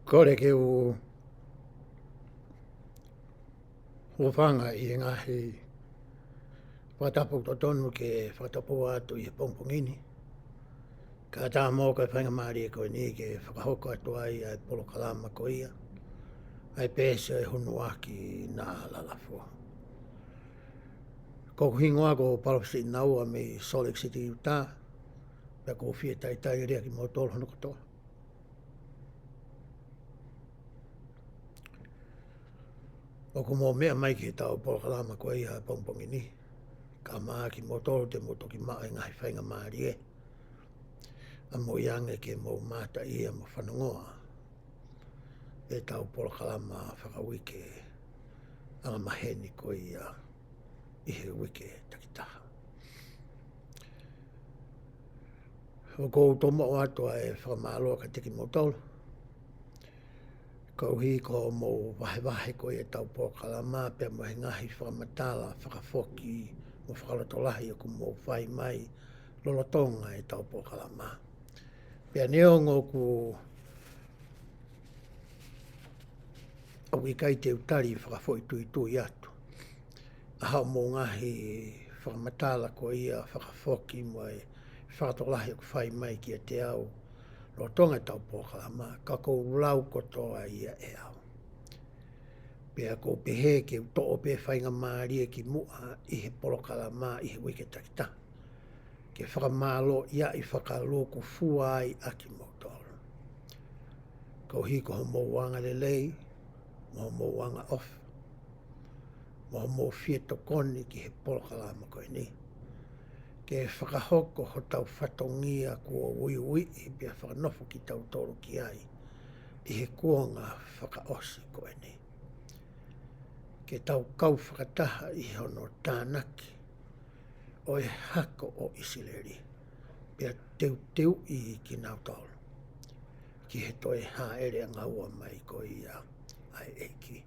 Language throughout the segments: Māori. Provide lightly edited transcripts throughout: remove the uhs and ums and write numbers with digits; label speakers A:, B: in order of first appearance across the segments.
A: Kore ke o whanga I ngahi whatapu tonu ke whatapu atu I pongpongini. Ka tā mō kai whainga maari e koe ni ke whakahoko atu ai ai Polokalama ko ia. Ai pēse e hunu aki nā lalafua. Ko hingoa ko Palopsi Naua me Salt Lake City, Utah. Pea ko whie tai rea ki mō tōru hono katoa. O ko mō mea mai ki tau Polokalama ko ia pongpongi ni. Ka maa ki mō tōru te mō toki maa ngahi whainga maari e. A mō iange ke mō māta ia mō whanongoa. E tau Polokalama whakawike anga maheni ko ia I he wike takitaha. O ko tomo o atua e whakamāloa ka teki mō tōru. Ko hi ko mō wahe ko e tau Polokalama pia mo he ngahi whakamatala whakafoki mo whakalotolahi o ko mō whai mai lolotonga e tau Polokalama. Pia neongo ku au I kai te utari whakafoi tui atu. Ahau mō ngahi whakamatala ko ia whakafoki mo e whakatolahi o ko whai mai ki ETAU. Lo tonga tau Polokalama, ka kou lau kotoa ia e au. Pea kou pehe ke uto'o pe whainga maari e ki mua I he Polokalama I he wike takita. Ke whakamālo ia I whakaloko fua ai aki mōtoro. Kou hiko ho mō wanga lelei, mō wanga off. Mō fie tokoni ki he Polokalama koe ni. Ke whakahoko ho tau whatongia kua ui I pia whakanofo ki tau toro ki ai. I he kuonga whakaosi koe ni. Ke tau kau whakataha I hono tānaki. O e hako o Isileri. Pia teu I ki nau tolo. Ki he toi hā ere ngaua mai ko ia ai eiki.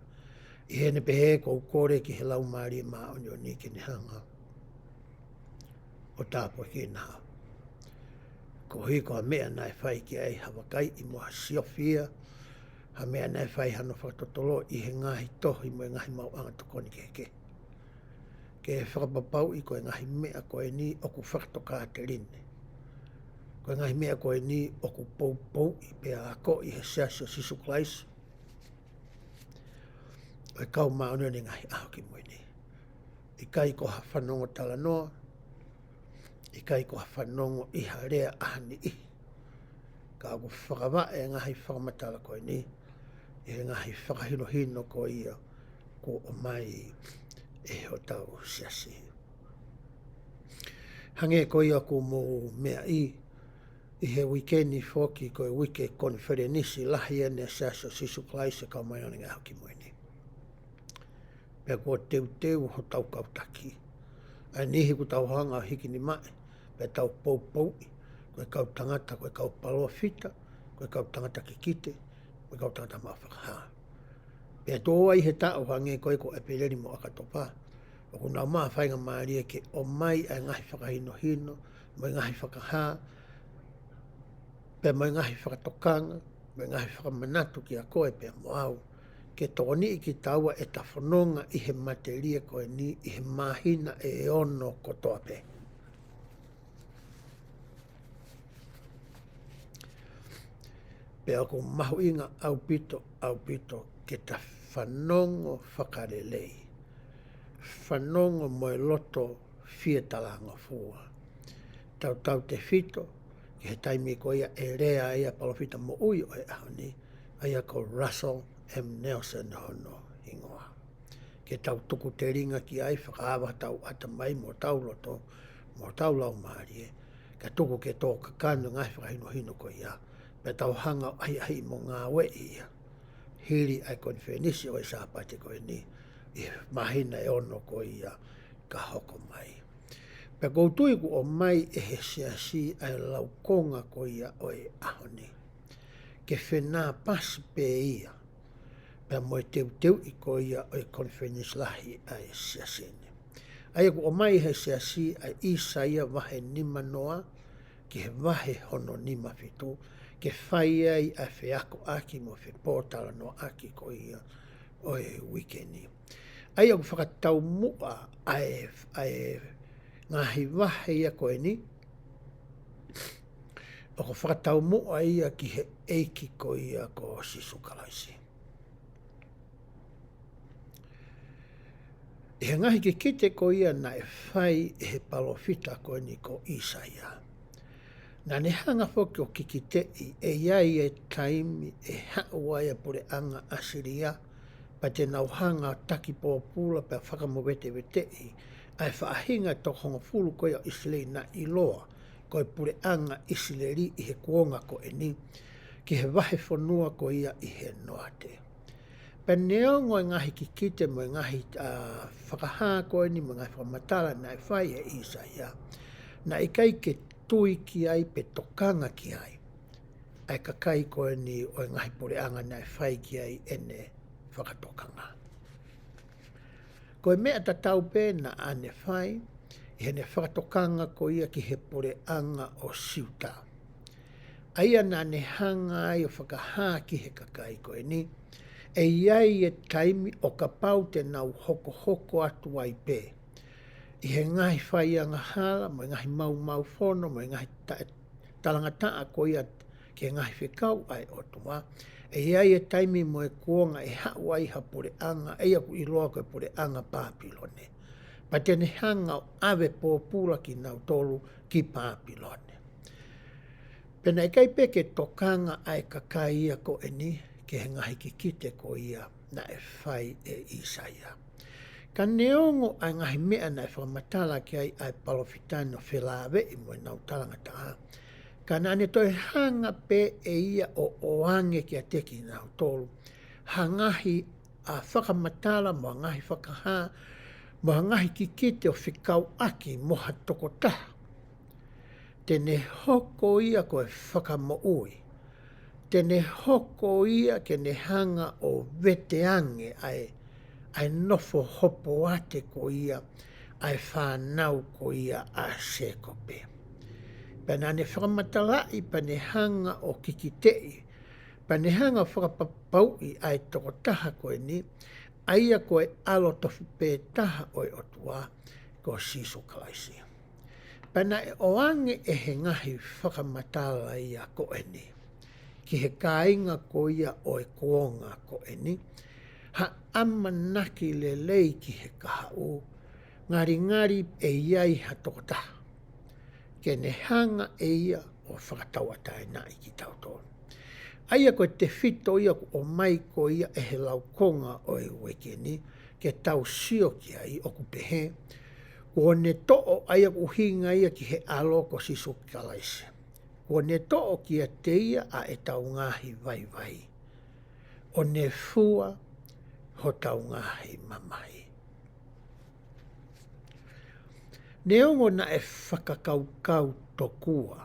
A: I he ne pehe kou kore ki he lau maari maa onyo ni ki ne hanga. O tāpua ki nā. Ko hiko a mea nai whai ki ai hawakai I moha siofia. Ha mea nai whai hano whakatotolo I he ngahi tohi mo e ngahi mau anga tokoni ke heke. Ke whakapapau I koe ngahi mea koe ni oku whakatoka te rinne. Koe ngahi mea koe ni oku pou I pea ako I he siasio sisu klaisi. O e kau maa ono ni ngahi aho ki moe ni. I kai ko ha whanongo tala noa. I kai ko ha whanongo I harea ahani I. Ka aku whakawa e ngahi whakamatala koe ni. I he ngahi whakahino ko ia ko o mai e ho tau siasi. Hange ko ia ko mō mea I he wikendi whoki ko e wike konferenisi lahi ene siasio sisu klaise kau mai ono ngaho ki moe ni. Pea kua teu ho tau kautaki. Ai nihi ku tau hanga hiki ni mai. Pea tau pou I. Koe kau tangata, koe kau paloa fita. Koe kau tangata ki kite. Koe kau tangata maa whakaha. Pea tō ai he tau hange koe ko epireri mo akatopa. O ku nau maa whainga maari e ke o mai ai ngahi whakahino. Mo ngahi whakaha. Pea mo ngahi whakatokanga. Mo ngahi whakamanatu ki a koe pea mo au. Ke tōni I ki taua e ta whanonga I he materia koe ni I he mahina e ono kotoa pe. Pea ko mahu inga au pito ke ta whanongo whakarelei. Whanongo moe loto fie talanga fua. Tau te fito ke he taimi ko ia e rea ia palofita mo ui o e ahoni. Aia ko Russell M. Nelson hono ingoa. Ke tau tuku te ringa ki ai whakaawa tau ata mai mo tau loto, mo tau lau maari e. Ka tuku ke tō kakano ngai whakahino ko ia. Pe tau hanga ai mo ngā we ia. Hiri ai konfenisi o e sāpate ko ni. I mahina e ono ko ia ka hoko mai. Pe koutui ku o mai e he siasi ai laukonga ko ia o e ahoni. Ke whenā pas pe ia. Pea moe teu I ko ia o e konfenis lahi ai siasene. Ai ku o mai he siasi ai ISAIA wahe nima noa ki he wahe hono nima fitu, ke whai ai a whiako aki mo whi pōtara no aki ko ia o e wikeni. Ai aku whakatau mua ai ngahi wahe ia koe ni, o ko whakatau mua ia ki he eiki ko ia ko sisukalaisi. I he ngahi ki kite ko ia na e whai e he palofita ko ni ko ISAIA. Na ne hanga whoki o kikitei e iai e taimi e hauaia pure anga asiria pa te nauhanga taki pōpula pa whakamowete wetei ai whaahinga to honga fulu ko ia Isilei na iloa ko e pure anga Isileri i he kuonga ko e ni ki he wahe whanua ko ia i he noate. Pa neongo e ngahi ki kite mo e ngahi whakahaa ko e ni mo ngahi whamatala na e whai e ISAIA na i kai ke tui ki ai pe tokanga ki ai. Ai kakai ko e ni o e ngahi pureanga na e whai ki ai ene whakatokanga. Ko e mea tatau pe na ane whai, i hene whakatokanga ko ia ki he pureanga o siuta. Aia na ane hanga ai o whakahaa ki he kakai ko e ni, e iai e taimi o ka pau te nau hoko hoko atu ai pe. I he ngahi whaianga hala, mo ngahi mau whono, mo ngahi talangataa ko ia ki he ngahi whikau ai o tua. E iai e taimi mo e kuonga e hau ai ha pureanga, e aku i loa ko e pureanga Pāpilone. Pa tene hanga o ave pōpula ki nau tolu ki Pāpilone. Pena e kai peke tokanga ai kakai ia ko e ni, ki he ngahi ki kite ko ia na e whai e ISAIA. Ka neongo ai ngahi mea na e whamatala ki ai palofitano whelawe i mo e nau talangata. Ka nane toi hanga pe e ia o oange ki a teki nau tolu. Ha ngahi a whakamatala mo ngahi whakaha, mo ngahi ki kite o whikau aki mo ha tokotaha. Tene hoko ia ko e whakamo ui. Tene hoko ia ke ne hanga o veteange ai nofo hopo ate ko ia, ai whanau ko ia a sekope. Pena ne whakamatalai pa ne hanga o kikitei, pa ne hanga whakapapaui ai tokotaha koe ni, aia koe alo tofu pētaha oi otua ko sisukalaisi. Pena e oange e he ngahi whakamatala ia koe ni, ki he kāinga ko ia o e kuonga ko e ni, ha amanaki le lei ki he kahau, ngari e iai ha tokotaha. Ke ne hanga e ia o whakatauatai na i ki tautonu. Aia koe te whito ia o mai ko ia e he laukonga o e wekeni, ke tau sio ki ai o kupehe, ko ne to'o aia uhinga ia ki he aloko sisukalaisi. Ko ne to'o ki a te ia a ETAU NGAAHI VAIVAI. O ne fua ho tau ngahi mamahi. Neongo na e whakakaukau tokua,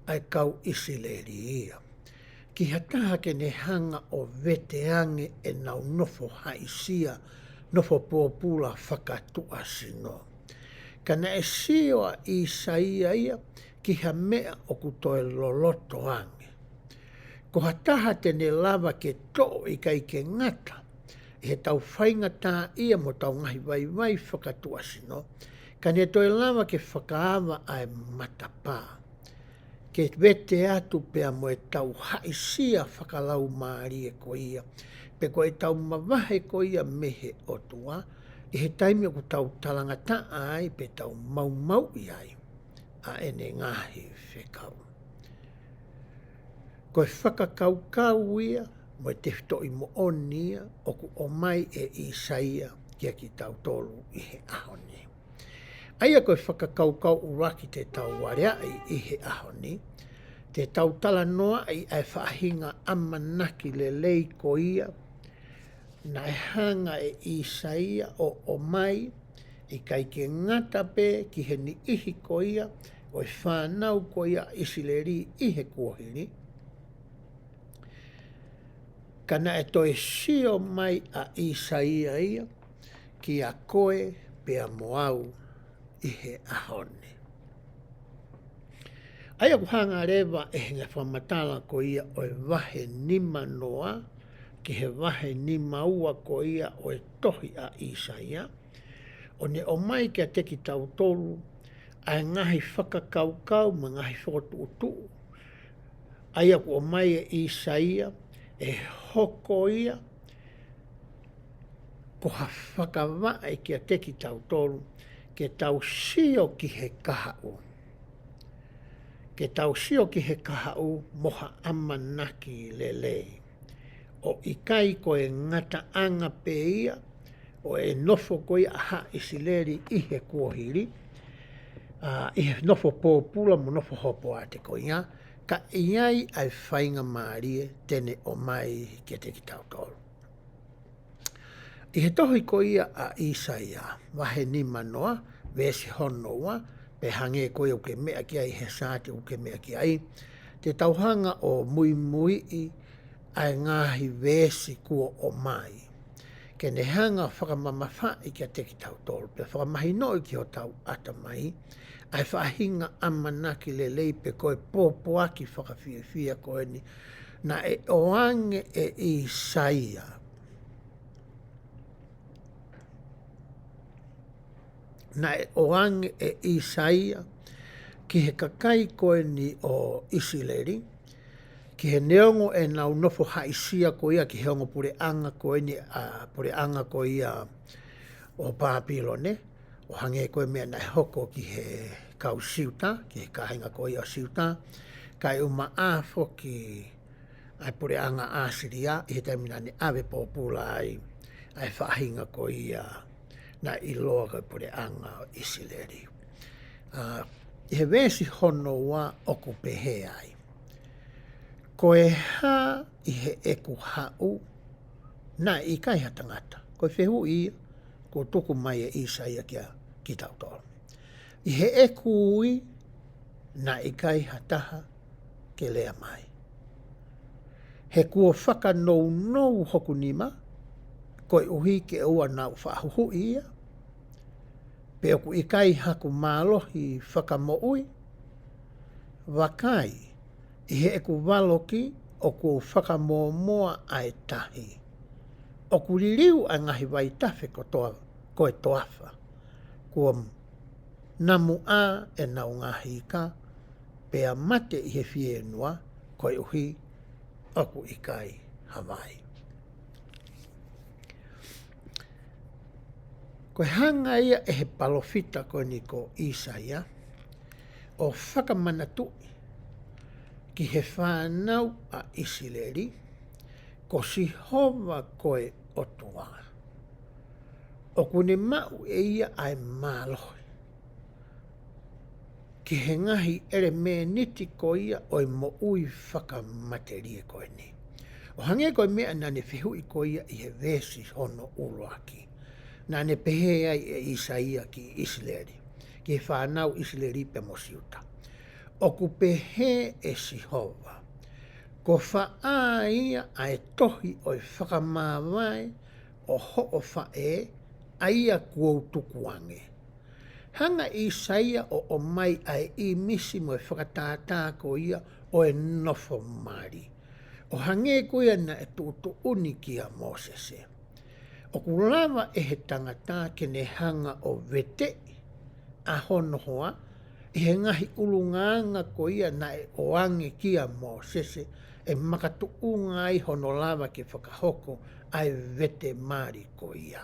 A: ai kau Isileri ia. Ki hataha ke ne hanga o veteange e nau nofo haisia, nofo pōpula whakatua sino. Kana e sioa ISAIA ia, ki ha mea o kutoe loloto ange. Ko hataha tene lava ke to'o i kai ke ngata, he tau whainga tā ia mo tau ngahi vaivai whakatua sino, ka ne toi lava ke whakaawa ai matapā. Ke vete atu pea mo e tau haisia whakalau maari e ko ia, pe ko e tau mawahe ko ia mehe o tua, i he taimi o ku tau talangata ai pe tau mau i ai, a ene ngahi whekau. Ko e whakakaukau ia, mo te whito i mo onia, o ku o mai e ISAIA kia ki tau tolu i he ahoni. Aia koe whakakaukau uraki te tau wareai i he ahoni, te tau tala noa ai ai whaahinga amanaki le lei ko ia, na e hanga e ISAIA o mai, i kai ke ngata pe ki he ni ihi ko ia, o e whanau ko ia Isileri i he kuohiri, kana e toi sio mai a ISAIA ia, ki a koe pea moau i he ahone. Aia ku hanga rewa e hinga whamatala ko ia o e wahe nima noa, ki he wahe nima ua ko ia o e tohi a Isaia, o ne o mai kia teki tau tolu, ai ngahi whakakaukau ma ngahi whakotu utu. Aia ku o mai e Isaia, e hoko ia, ko ha whakawa e kia teki tau tolu, ke tau sio ki he kahau. Ke tau sio ki he kahau moha amanaki lelei. O ikai ko e ngata anga pe ia, o e nofo ko ia aha isileri i he kuohiri, i he nofo pōpula mo nofo hopo ate ko ia, ka iai ai whainga maarie tene o mai kia teki tau tolu. I he tohi ko ia a Isaia, wahe ni manoa, vesi honoa, pe hange ko ia uke mea ki ai, he sāte uke mea ki ai, te tauhanga o mui mui i ai ngahi vesi kua o mai. Ke ne hanga whakamamafa i kia teki tau tolu, pe whakamahi noi ki ho tau ata mai, ai whahinga amanaki le lei pe koe pōpoaki whakawhiawhia koe ni, na e oange e Isaia. Na e oange e Isaia, ki he kakai koe ni o Isileri, ki he neongo e nau nofo haisia ko ia, ki he ongo pure anga koe ni, pure anga ko ia o Papilone, o hange koe mea nai hoko ki he kau siuta, ki he kahinga ko ia o siuta, kai uma afo ki ai pure anga asiria, i he taimina ni ave pōpula ai whahinga ko ia, na iloa koe pure anga o Isileri. I he vesi hono wa oku pehe ai. Ko e ha i he eku hau, na i kai hatangata. Ko e whehu ia, ko tuku mai e Isaia kia ki tau tolu. I he eku ui, na i kai hataha ke lea mai. He kua whaka nou hoku nima, ko e uhi ke ua nau whaahuhu ia, pe oku i kai haku mālohi whakamoui, wakai, i he eku waloki o ku whakamomoa ai tahi. O ku ririu a ngahi wai tawhi ko e toafa. Kua namu a e nau ngahi ka, pea mate i he whienua ko e uhi o ku i kai Hawaii. Ko hanga ia e he palofita ko ni ko Isaia, o whakamanatui, ki he whanau a Isileri, ko si hova koe o toa. O kune mau e ia ai mālohi. Ki he ngahi ere me niti ko ia o i mo ui whakamaterie koe ni. O hange koe mea nane whihui ko ia i he vesi hono uloaki. Nane pehe ai e Isaia ki Isileri, ki he whanau Isileri pe mosiuta. O ku pehe e Sihova, ko wha ia ai tohi o i whakamāwai o ho o whae a ia kuautukuange. Hanga Isaia o mai ai I misi mo e whakatātā ko ia o e nofo mari. O hange ko ia na e tūtu uni ki a Mosese. O ku lava e he tangata ke ne hanga o vete a hono hoa, i he ngahi ulunganga ko ia na e oange ki a Mosese e makatu unga ai hono lava ki whakahoko ai vete mari ko ia.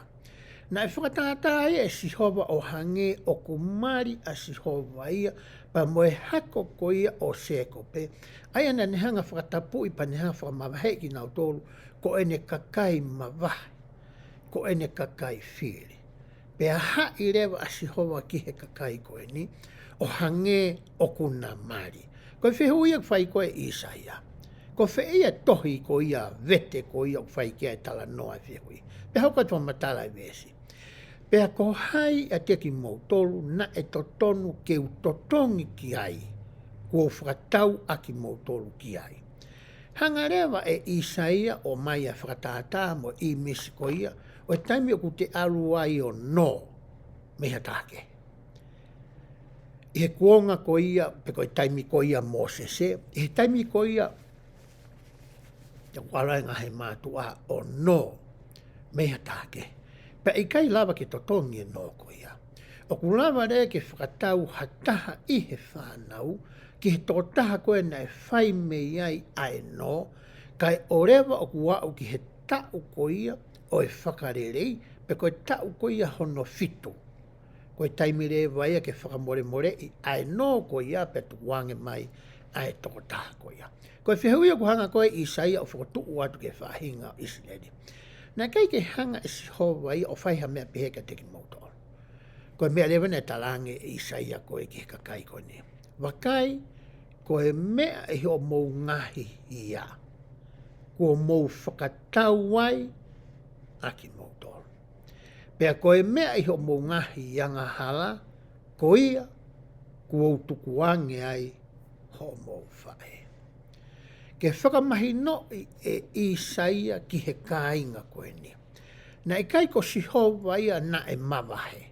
A: Na e whakatātā ia e Sihova o hange o ku mari a Sihova ia pa moe hako ko ia o sekope. Aia na nehanga whakatapu I pa nehanga whakamawahei ki nau tolu ko ene kakai mawahi, ko ene kakai whiri. Pea hai rewa a Sihova ki he kakai ko ni, o hange o kuna mari. Ko e whehu ia whai koe Isaia. Ko whe ia tohi ko ia vete ko ia whai kia e tala noa whehui. Pe hauka tua matala I vesi. Pea ko hai a teki mautolu na e totonu ke utotongi ki ai. Kua whakatau a ki mautolu ki ai. Hanga rewa e Isaia o mai a whakatātā mo I misi ko ia, o e taimi o ku te alu ai o no, meha tāke. I he kuonga ko ia, pe koe taimi ko ia mō sese, i he taimi ko ia, te warai ngahe mātua o no, mea tāke. Pe i kai lava ke totongi e no ko ia. O ku lava rea ke whakatau hataha i he whanau, ki he tōtaha koe nei whai me iai ai no, kai o rewa o ku wau ki he tau ko ia, o e whakarerei, pe koe tau ko ia hono fitu. Koe taimi re waia ke whakamore more i ai no ko ia pe tu wange mai ai tōtaha ko ia. Koe whihuia ku hanga koe ISAIA o whakotuu atu ke whahinga Israeli. Nā kai ke hanga isi hova i o whaiha mea peheka teki mautoa. Koe mea lewa ne talange ISAIA koe ki he kakai koe ne. Wakai koe mea e o mou ngahi ia. Ko mou whakatau wai aki mautoa. Pea koe mea i o mou ngahi ianga hala, ko ia kua utukuange ai ho mou whae. Ke whakamahi no e ISAIA ki he kāinga koe ni. Na i kai ko sihova ia na e mawahe.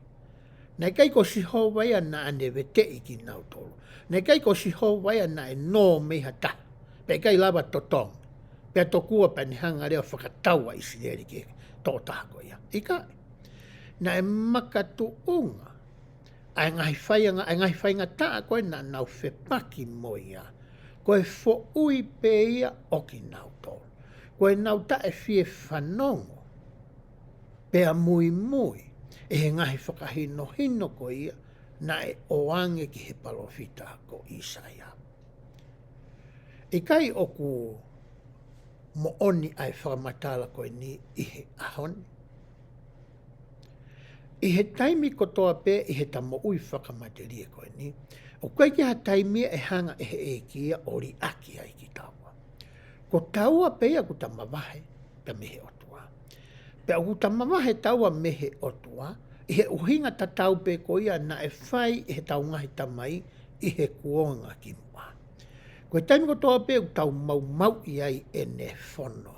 A: Na i kai ko sihova ia na ane vete i ki nau tolu. Na i kai ko sihova ia na e no meha ta. Pe i kai lava totong. Pea tokua panihanga reo whakataua Israeli ki tōtaha ko ia. I kai. Na e makatu unga. Ai ngahi whainga taa koe na nau whepaki mo ia. Koe fo ui pe ia o ki nau tōru. Koe nau ta e fie whanongo. Pea mui mui. E he ngahi whakahino hino ko ia. Na e oange ki he palofita ko ISAIA. I kai oku mo oni ai whakamatala koe ni i he ahoni. I he taimi kotoa pe i he tamo ui whakamateria koe ni. O koe ki ha taimia e hanga e he e kia ori aki ai ki taua. Ko taua pe ia ku tamawahe pe mehe otua. Pe ku tamawahe taua mehe otua, i he uhinga tatau pe ko ia na e whai i he taungahi tamai i he kuonga ki mua. Koe taimi kotoa pe u tau mau mau i ai e ne whono.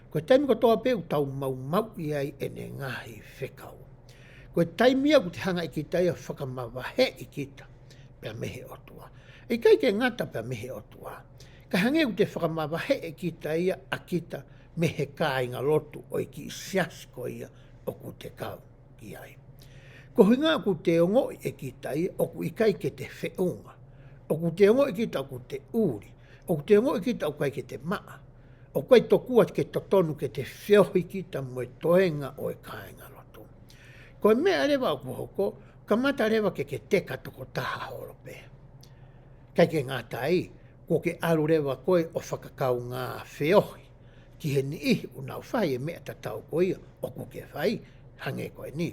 A: Koe taimi kotoa pe u tau mau mau i ai e ne ngahi whekau. Koe taimia ku te hanga i kita ia whakamawahe i kita. Pea mehe otua. I kai ke ngata pea mehe otua. Ka hange ku te whakamawahe e kita ia a kita mehe kāinga lotu o i ki siasko ia o ku te kau ki ai. Ko hinga ku te ongo e kita ia o ku i kai ke te whiunga. O ku te ongo i kita o ku te uri. O ku te ongo i kita o kai ke te maa. O kai tokua ke totonu ke te whiohi kita mo e toenga o e kāinga lotu. Ko mea rewa o ku hoko, kamata rewa ke teka toko taha horope. Kai ke ngata ai, ko ke aru rewa koe o whakakau ngā whiohi. Ki he ni ihi unau whai e mea tatau koe o ku ke whai, hange koe ni.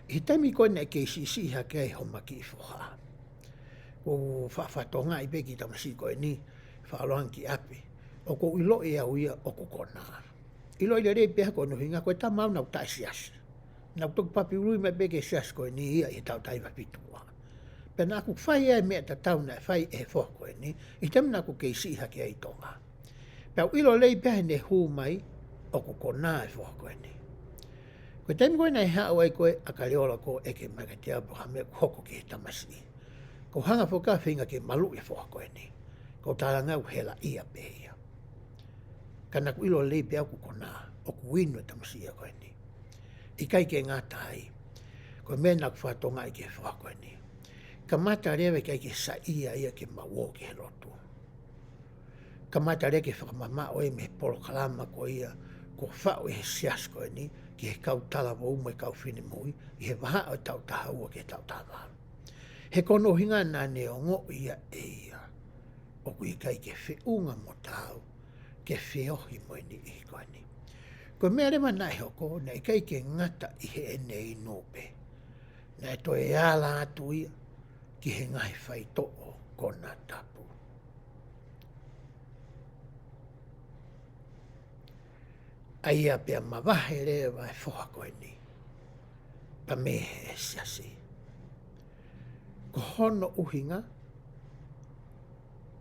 A: I taimi koe nei ke isi ha kei homaki i whoha. Ko whawhatonga i peki tamasi koe ni, whaalohan ki api. O ko ilo e au ia o ko kona. Ilo i le rei peha koe nuhinga koe ta mau nau tai siasi. Nau toku papi urui me peke siasi koe ni ia i tau taiwa pitua. Pena aku whai e mea tatau na whai e whoa koe ni, i tamina aku ke isi ha kei tonga. Pau ilo lei peha ne hu mai o ko kona e whoa koe ni. Koe taimi koe nei hao ai koe a kaleola ko e ke maga te apu ha mea hoko ke tamasi. Ko hanga whoka whinga ke malu e whoa koe ni. Ko tāra ngau hela ia peia. Kana ku ilo lei pea ku kona o ku winu e tamasi koe ni. I kai ke ngata ai. Koe mea nak whatonga i ke whoa koe ni. Ka mata rewe kai ke sa ia ke mawo ke he lotu. Ka mata rewe ke whakamama o e me Polokalama ko ia ko whao e he sias koe ni ki he kau tala mo umo e kau whini mui i he waha o tau taha ua ke tau taha. He kono hinga nā neongo ia e ia. O kui kai ke whiunga mo tau ke whiohi mo ni i koe ni. Ko mea rewa nai hoko na i kai ke ngata i he ene i nope. Na e toi e ala atu ia ki he ngai whai to'o ko nā tapu. Aia pia mawahe rewa e whoha koe ni. Pa mehe e siasi. Ko hono uhinga,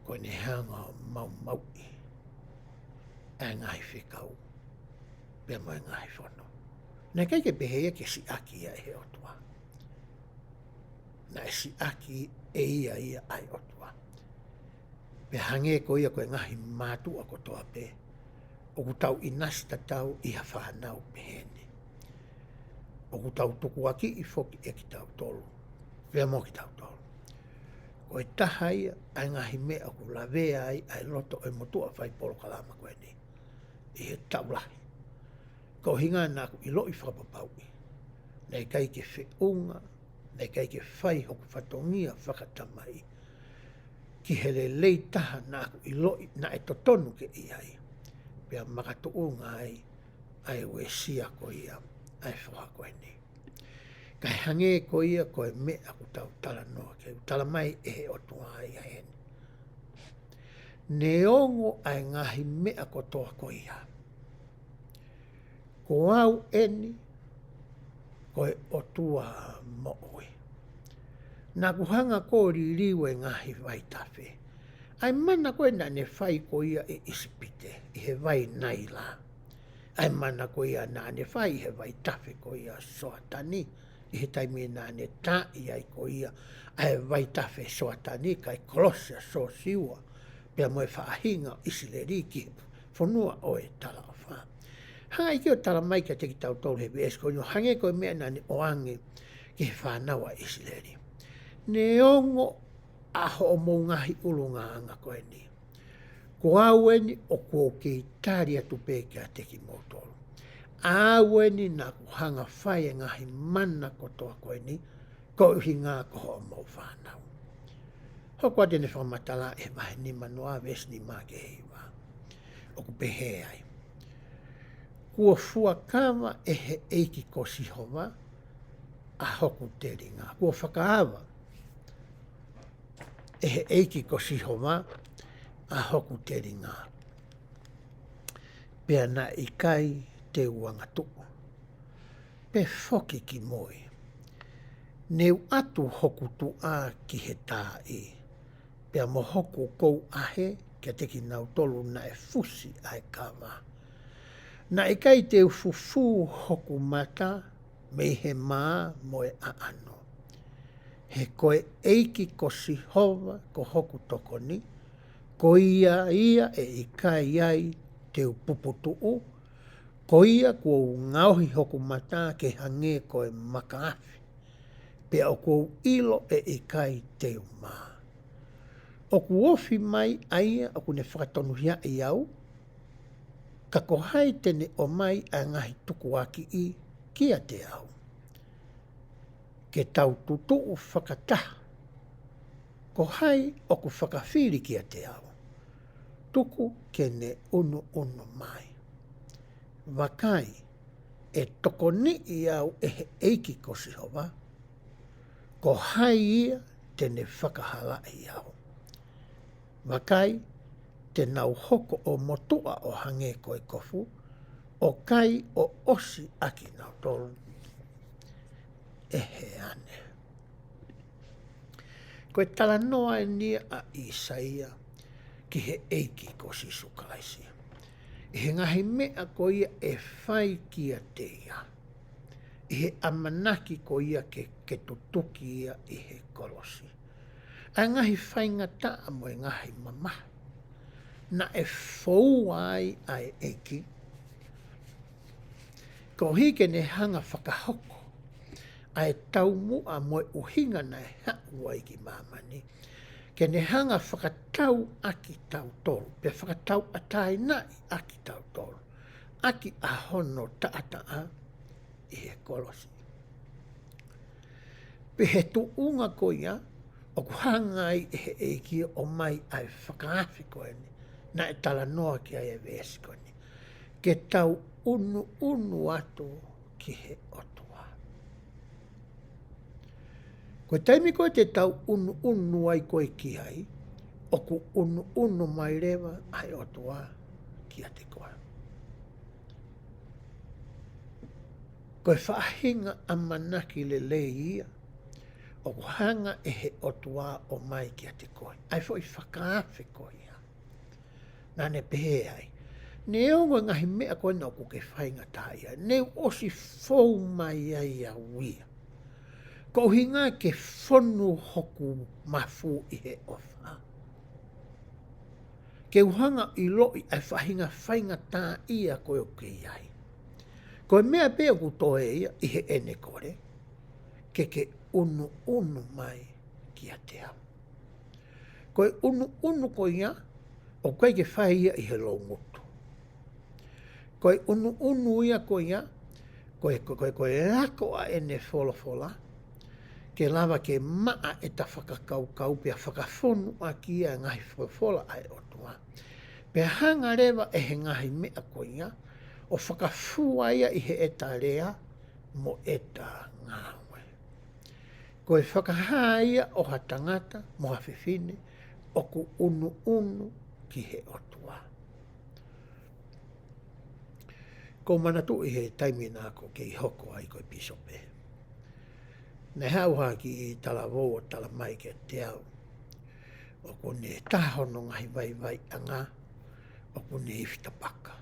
A: ko ne hanga mau maui. E ngai whikau. Pia mo e ngai whono. Nei kai ke pehea ke si aki ia e he otua. na si aki e ia ai otua. Pe hange ko ia koe ngahi mātua ko toa pe, o ku tau inasi tatau i ha whanau pehene. O ku tau tuku aki i foki e ki tau tolu, pea mo ki tau tolu. Ko e taha ia, ai ngahi mea ku lavea ai loto e motua whai Polokalama koe ni. I he tau lahi. Ko hinga nā ku i lo i whakapapaui. Nei kai ke whiunga, nei kai ke whai hoku whatongia whakatamai. Ki hele lei taha nā ku i lo i na e totonu ke i ai. Pea makatuunga ai ue sia ko ia, ai whaha koe ni. Kai hange ko ia koe mea ku tau tala noa ke tala mai e he otua ai a hene. Ne ongo ai ngahi mea ko toa ko ia. Ko au eni koe otua mo'oi. Nā kuhanga ko ririwe ngahi vai tawhi. Ai mana koe na ne whai ko ia e isipite, i he vai nai la. Ai mana ko ia na ne whai i he vai tawhi ko ia soatani. I he taimi nā ne tā i ai ko ia, ai vai tawhi soatani kai kolosia so siua. Pea moe whaahinga isileri ki whanua o e tala o wha. Hanga i kio tala mai ka teki tau tau he VS ko nyo hange koe mea nā ne oange ki he whanawa isileri. Ne ongo aho o mou ngahi ulunga anga koe ni. Ko aueni o kua kei tāria tupe kia teki motoro. Aueni nā kuhanga whai e ngahi mana kotoa koe ni, ko uhi ngā koho o mou whanau. Hoko ate ne whamatala e mahe ni manoa ves ni mā ke heiwa. O ku pehe ai. Kua fuakawa e he eiki ko sihova a hoku te ringa. Kua whakaawa e he eiki ko sihova a hoku te ringa. Pea na i kai te uanga tuku. Pe foki ki moi. Neu atu hoku tu a ki he tā i. Pea mo hoku kou ahe kia teki nau tolu na e fusi ai kawa. Na i kai te ufufu hoku mata me he maa mo e aano. He koe eiki ko sihova ko hoku tokoni, ko ia e i kai ai te upuputuu, ko ia kua ngauhi hoku mata ke hange koe makaafi, pea o kua ilo e i kai te umaa. O ku ofi mai aia o ku ne whakatonu hia i au, ka kohai tene o mai a ngahi tuku aki i kia te au. Ke tau tutuu whakataha, kohai o ku whakawhiri kia te au. Tuku ke ne unu mai. Wakai e tokoni i au e he eiki ko sihova, kohai ia tene whakahala i au. Wakai, te nau hoko o motua o hange koe kofu, o kai o osi aki nau tolu. E he ane. Koe tala noa e nia a ISAIA ki he eiki ko sisukalaisi. I he ngahi mea ko ia e whai kia te ia. I he amanaki ko ia ke tutuki ia i he kolosi. Ai ngahi whainga taa mo e ngahi mamahi. Na e whou ai eiki. Ko hike ne hanga whakahoko. Ai tau mua mo e uhinga na e hau ai ki mamani. Ke ne hanga whakatau aki tau tolu. Pe whakatau atai nai aki tau tolu. Aki ahono taataa i he kolosi. Pe he tuunga ko ia. O ku hangai e he eiki o mai ai whakaafi koe ni. Na e tala noa ki ai e vesi koe ni. Ke tau unu atu ki he otua. Koe taimi koe te tau unu ai koe ki ai. O ku unu mai rewa ai otua ki a te koe. Koe whaahinga amanaki le le ia. O ku hanga e he otua o mai ki a te koe. Ai fo i whakaafi koe ia. Nā ne pehe ai. Ne ongo ngahi mea koe nau ku ke whainga tā ia. Ne osi fou mai ai a wia. Ko hinga ke whonu hoku mafu I he ofa. Ke uhanga I loi ai whahinga whainga tā ia koe o ke iai. Ko mea pēo ku toe ia I he ene kore. Ke unu mai ki a te au. Koe unu ko ia, o koe ke whai ia I he longoto. Koe unu ia ko ia, koe rako a ene fola, ke lava ke maa e ta whakakau pia whakawhonu a ki a ngahi fola ai otua. Pea hanga rewa e he ngahi mea ko ia, o whakafua ia I he eta rea mo eta ngāwe. Koe whakahaa ia o ha tangata mo ha whiwhine, o ku unu ki he otua. Ko manatu I he taimi nāko ke I hoko ai koe pisope. Nei hauha ki I talavou o talamai ke te au. O ko ne tahono ngahi vai anga, o ko ne iwhitapaka.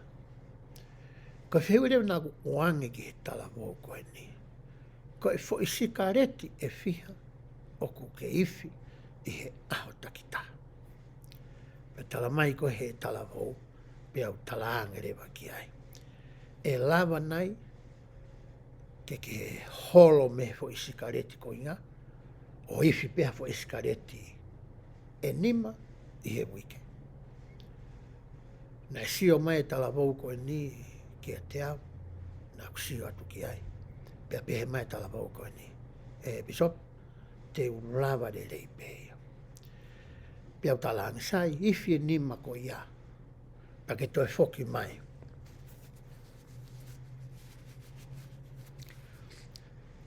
A: Ko whiureu nāku oange ki he talavou koe ni. Ko e fo I sikareti e whiha, o ko ke iwi I he aho takita. Me talamai ko he talavou, pe au talaanga rewa ki ai. E lava nai, ke holo me fo I sikareti ko inga, o iwi pēha fo I sikareti e nima I he wike. Nai sio mai talavou ko ni ki a te au, nā kusio atu ki ai. Pea pehe mai talavou ko ni. E bisop, te ulava de rei pēia. Pea utalangi sai, iwi e nima ko ia, pa ke toi foki mai.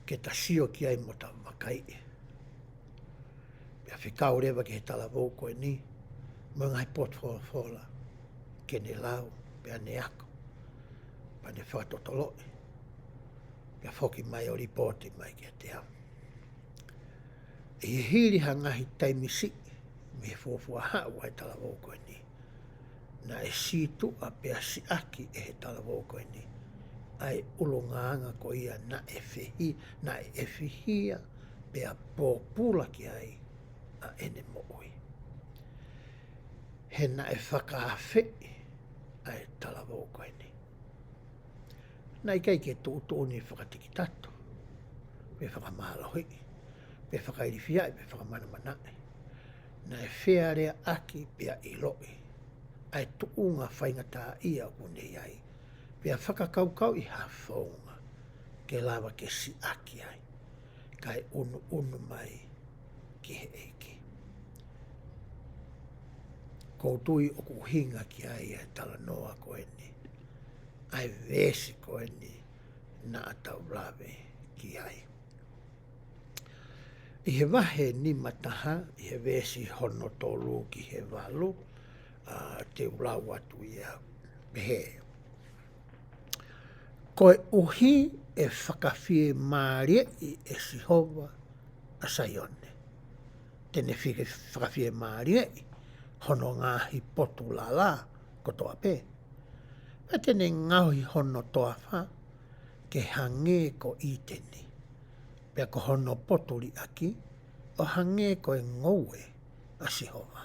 A: Ke ta sio ki ai mo ta wakai. Pea whikau rewa ke he talavou ko ni, mo ngai pot fola, ke ne lau, pea ne ako, pa ne whakatotoloi. Pea foki mai o ripoti mai ke te au. I hiri hangahi taimisi, me fuafua hau ai talavou koe ni. Na e situ a pea si aki e he talavou koe ni. Ai ulongaanga ko ia na e whihia pea pōpula ki ai a ene mooi. He na e whakawhi ai talavou koe ni. Nai kai ke tūtūni whakatiki tato, pe whakamālohi, pe whakairiwhia, pe whakamanamanai. Na e whea aki pia I loi, ai tuunga whaingata ia kune ai, pia whakakaukau I hawhaunga, ke lava ke si aki ai, kai unu mai ki he eiki. Koutui o kuhinga ki ai e tala noa koe ni, ai vesi koe ni na atau lawe ki ai. I he wahe ni mataha, I he vesi hono tolu ki he walu, te ulau atu ia pehe. Koe uhi e whakawhie mārie I e sihova a Saione. Tene whakawhie mārie I hono ngāhi potu lala kotoa pē. Pea tene ngauhi hono toa wha, ke hange ko I teni. Pea ko hono poturi aki, o hange ko e ngoue a sihova.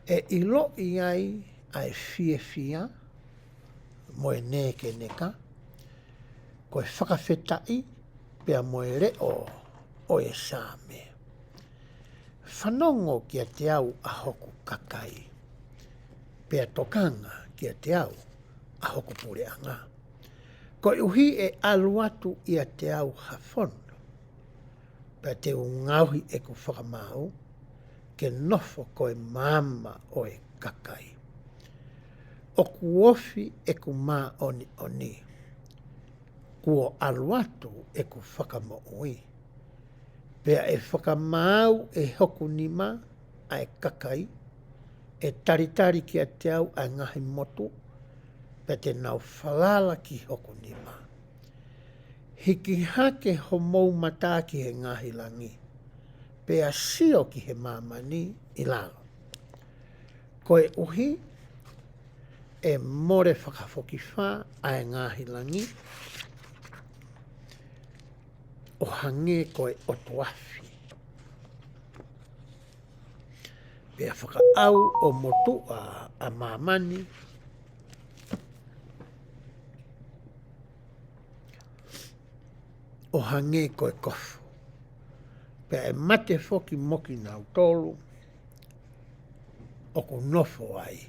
A: E ilo I ai whia, mo e neke neka, ko e whakawhetai, pea mo e reo o e sāme. Whanongo ki a te au a hoku kakai, pea tokanga ki a te au a hoku pureanga. Ko uhi e aluatu I a te au hawhono, pea te ungauhi e ku whakamau, ke nofo ko e mama o e kakai. O kuofi e ku mā oni, kuo aluatu e ku whakamoui, pea e whakamau e hoku nima a e kakai, e taritari ki a te au a ngahi motu, pea te nau whalala ki hoku nima. Hiki hake ho mou mata ki he ngahi langi, pea sio ki he mamani I lalo. Koe uhi e more whakafoki wha a e ngahi langi, o hange koe otoafi. Pea whakaau o motua a mamani. O hange koe kofu. Pea e mate foki moki nau tolu. O ku nofo ai.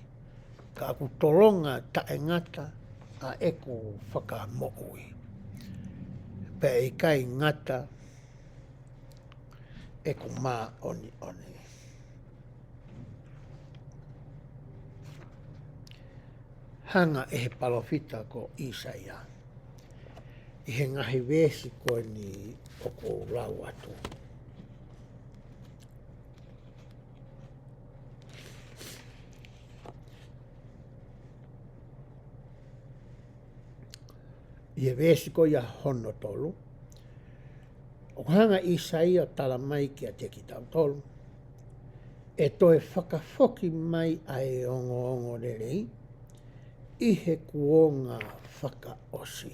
A: Ka aku tolonga taengata a eku whakamoui. Pea i kai ngata eku mā oni oni. Hanga e he palofita ko ISAIA. I he ngahi wesi koe ni o ko lau atu. I he wesi ko ia hono tolu. O hanga ISAIA tala mai ki a te ki tau tolu. E toe whakafoki mai ai ongo ongo rerei. I he kuonga whakaosi.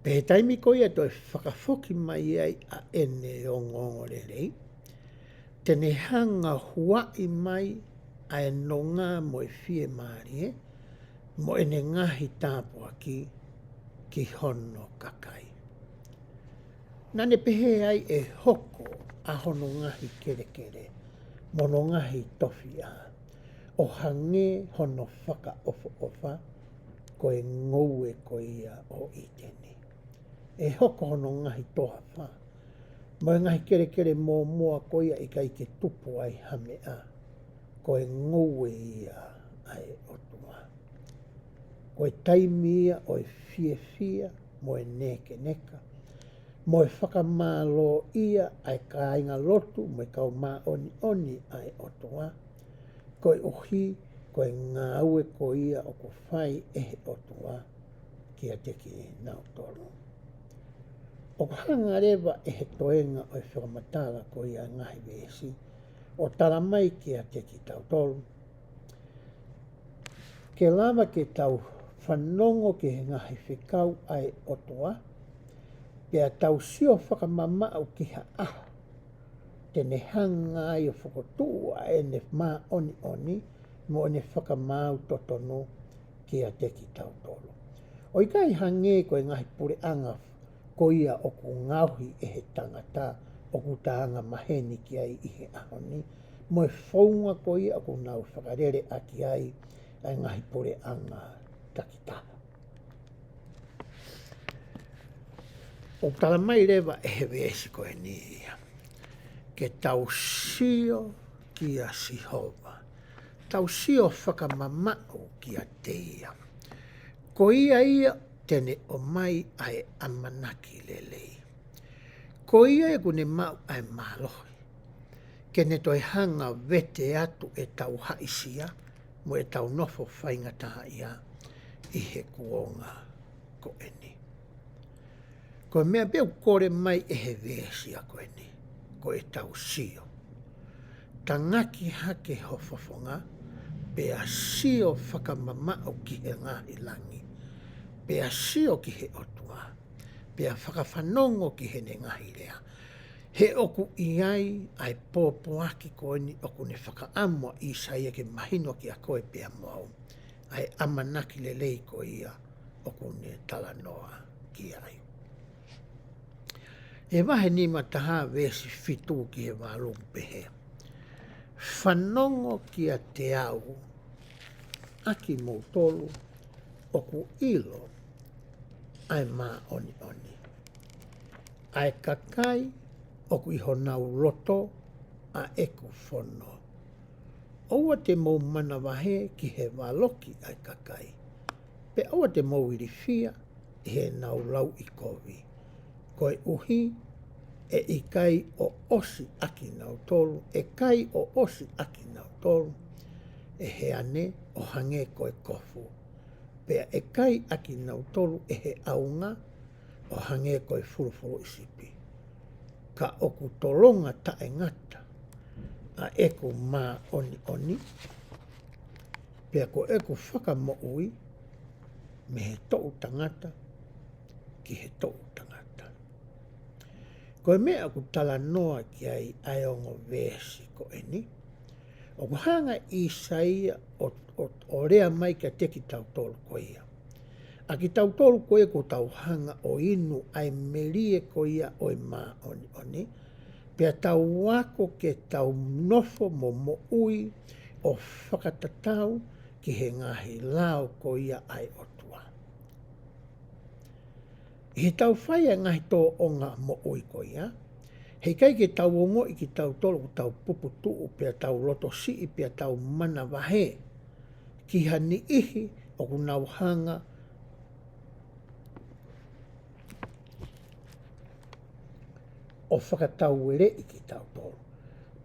A: Pe taimi ko ia toi whakafoki mai ai a ene ongo ongo rerei. Tene hanga huai mai a e nonga mo e fie maari mo ene ngahi tāpua ki hono kakai. Nane pehe ai e hoko a hono ngahi kere kere, mono ngahi tofi a. O hange hono whaka ofa ofa, ko e ngoue ko ia o itene. E hoko hono ngahi toha wha. Mo e ngahi kere kere mō moa ko ia i kai ke tupu ai hame a. Ko e ngoue ia ai otua. Ko e taimi ia o e fie fia, mo e neke neka. Mo e whakamālo ia ai ka inga lotu, mo e kau mā oni oni ai otua. Ko e uhi, ko e ngā ue ko ia o ko whai ehe otua, ki a teki nau tolu. O ka hanga rewa ehe toenga o e whakamatala ko ia ngahi wesi, o tala mai ki a teki tau tolu. Ke lava ke tau whanongo ki he ngahi whikau ai otua, pea tau sio whakamamau ki ha aha. Tene hanga ai o whakotua e ne mā oni oni, mo ne whakamau totono ki a teki tau tolu. O i kai hange ko e ngahi pure anga ko ia o ku ngauhi e he tangata o ku taanga maheni ki ai i he ahoni, mo e whaunga ko ia o ku nau whakarere aki ai ai ngahi pure anga takitana. O tala mai rewa e he wesi ko e ni ia. Ke tau sio ki a Sihova. Tau sio whakamamau ki a te ia. Ko ia tene o mai ai amanaki lelei. Ko ia e kune mau ai mālohi. Ke ne toi hanga vete atu e tau haisia, mo e tau nofo whaingataha ia i he kuonga ko eni. Ko mea beu kore mai e he vesi a ko eni, ko e tau sio. Tangaki hake hofofonga, pea sio whakamamau ki he ngahi langi. Pea sio ki he otua, pea whakawhanongo ki he ne ngahi rea. He oku iai ai pōpoaki ko ni oku ne whakaamua ISAIA ke mahino ki a koe pea mau. Ai amanaki lelei ko ia oku ne talanoa ki ai. E wahe ni mataha vesi fitu ki he wālungu pehe. Whanongo ki a te au, aki mō tolu, oku ilo, ai mā oni oni. Ai kakai, oku iho nau loto, a eku whono. Oua te mō mana wahe ki he waloki ai kakai. Pe oua te mō iriwhia, i he nau lau i kovi. Koe uhi, e i kai o osi aki nau tolu, e kai o osi aki nau tolu, e he ane o hange koe kofu. Pea e kai aki nau tolu e he aunga, o hange koe furufuru isipi. Ka oku tolonga tae ngata, a eku mā oni oni, pea ko eku whakamoui, me he to'u tangata ki he to'u tangata. Koe mea ku tala noa ki ai aongo vesi ko eni. O ku hanga ISAIA o rea mai ka teki tau tolu ko ia. A ki tau tolu ko ia ko tau hanga o inu ai merie ko ia o i maa oni oni. Pea tau wako ke tau nofo mo mo ui o whakatatau ki he ngahi lao ko ia ai otua. I he tau whaia ngahi tō onga mo ui ko ia. Hei kai ke tau ongo i ki tau tolu ku tau pupu tuu pea tau loto sii pea tau mana wahe. Ki hani ihi o ku nau hanga o whakatau ere i ki tau tolu.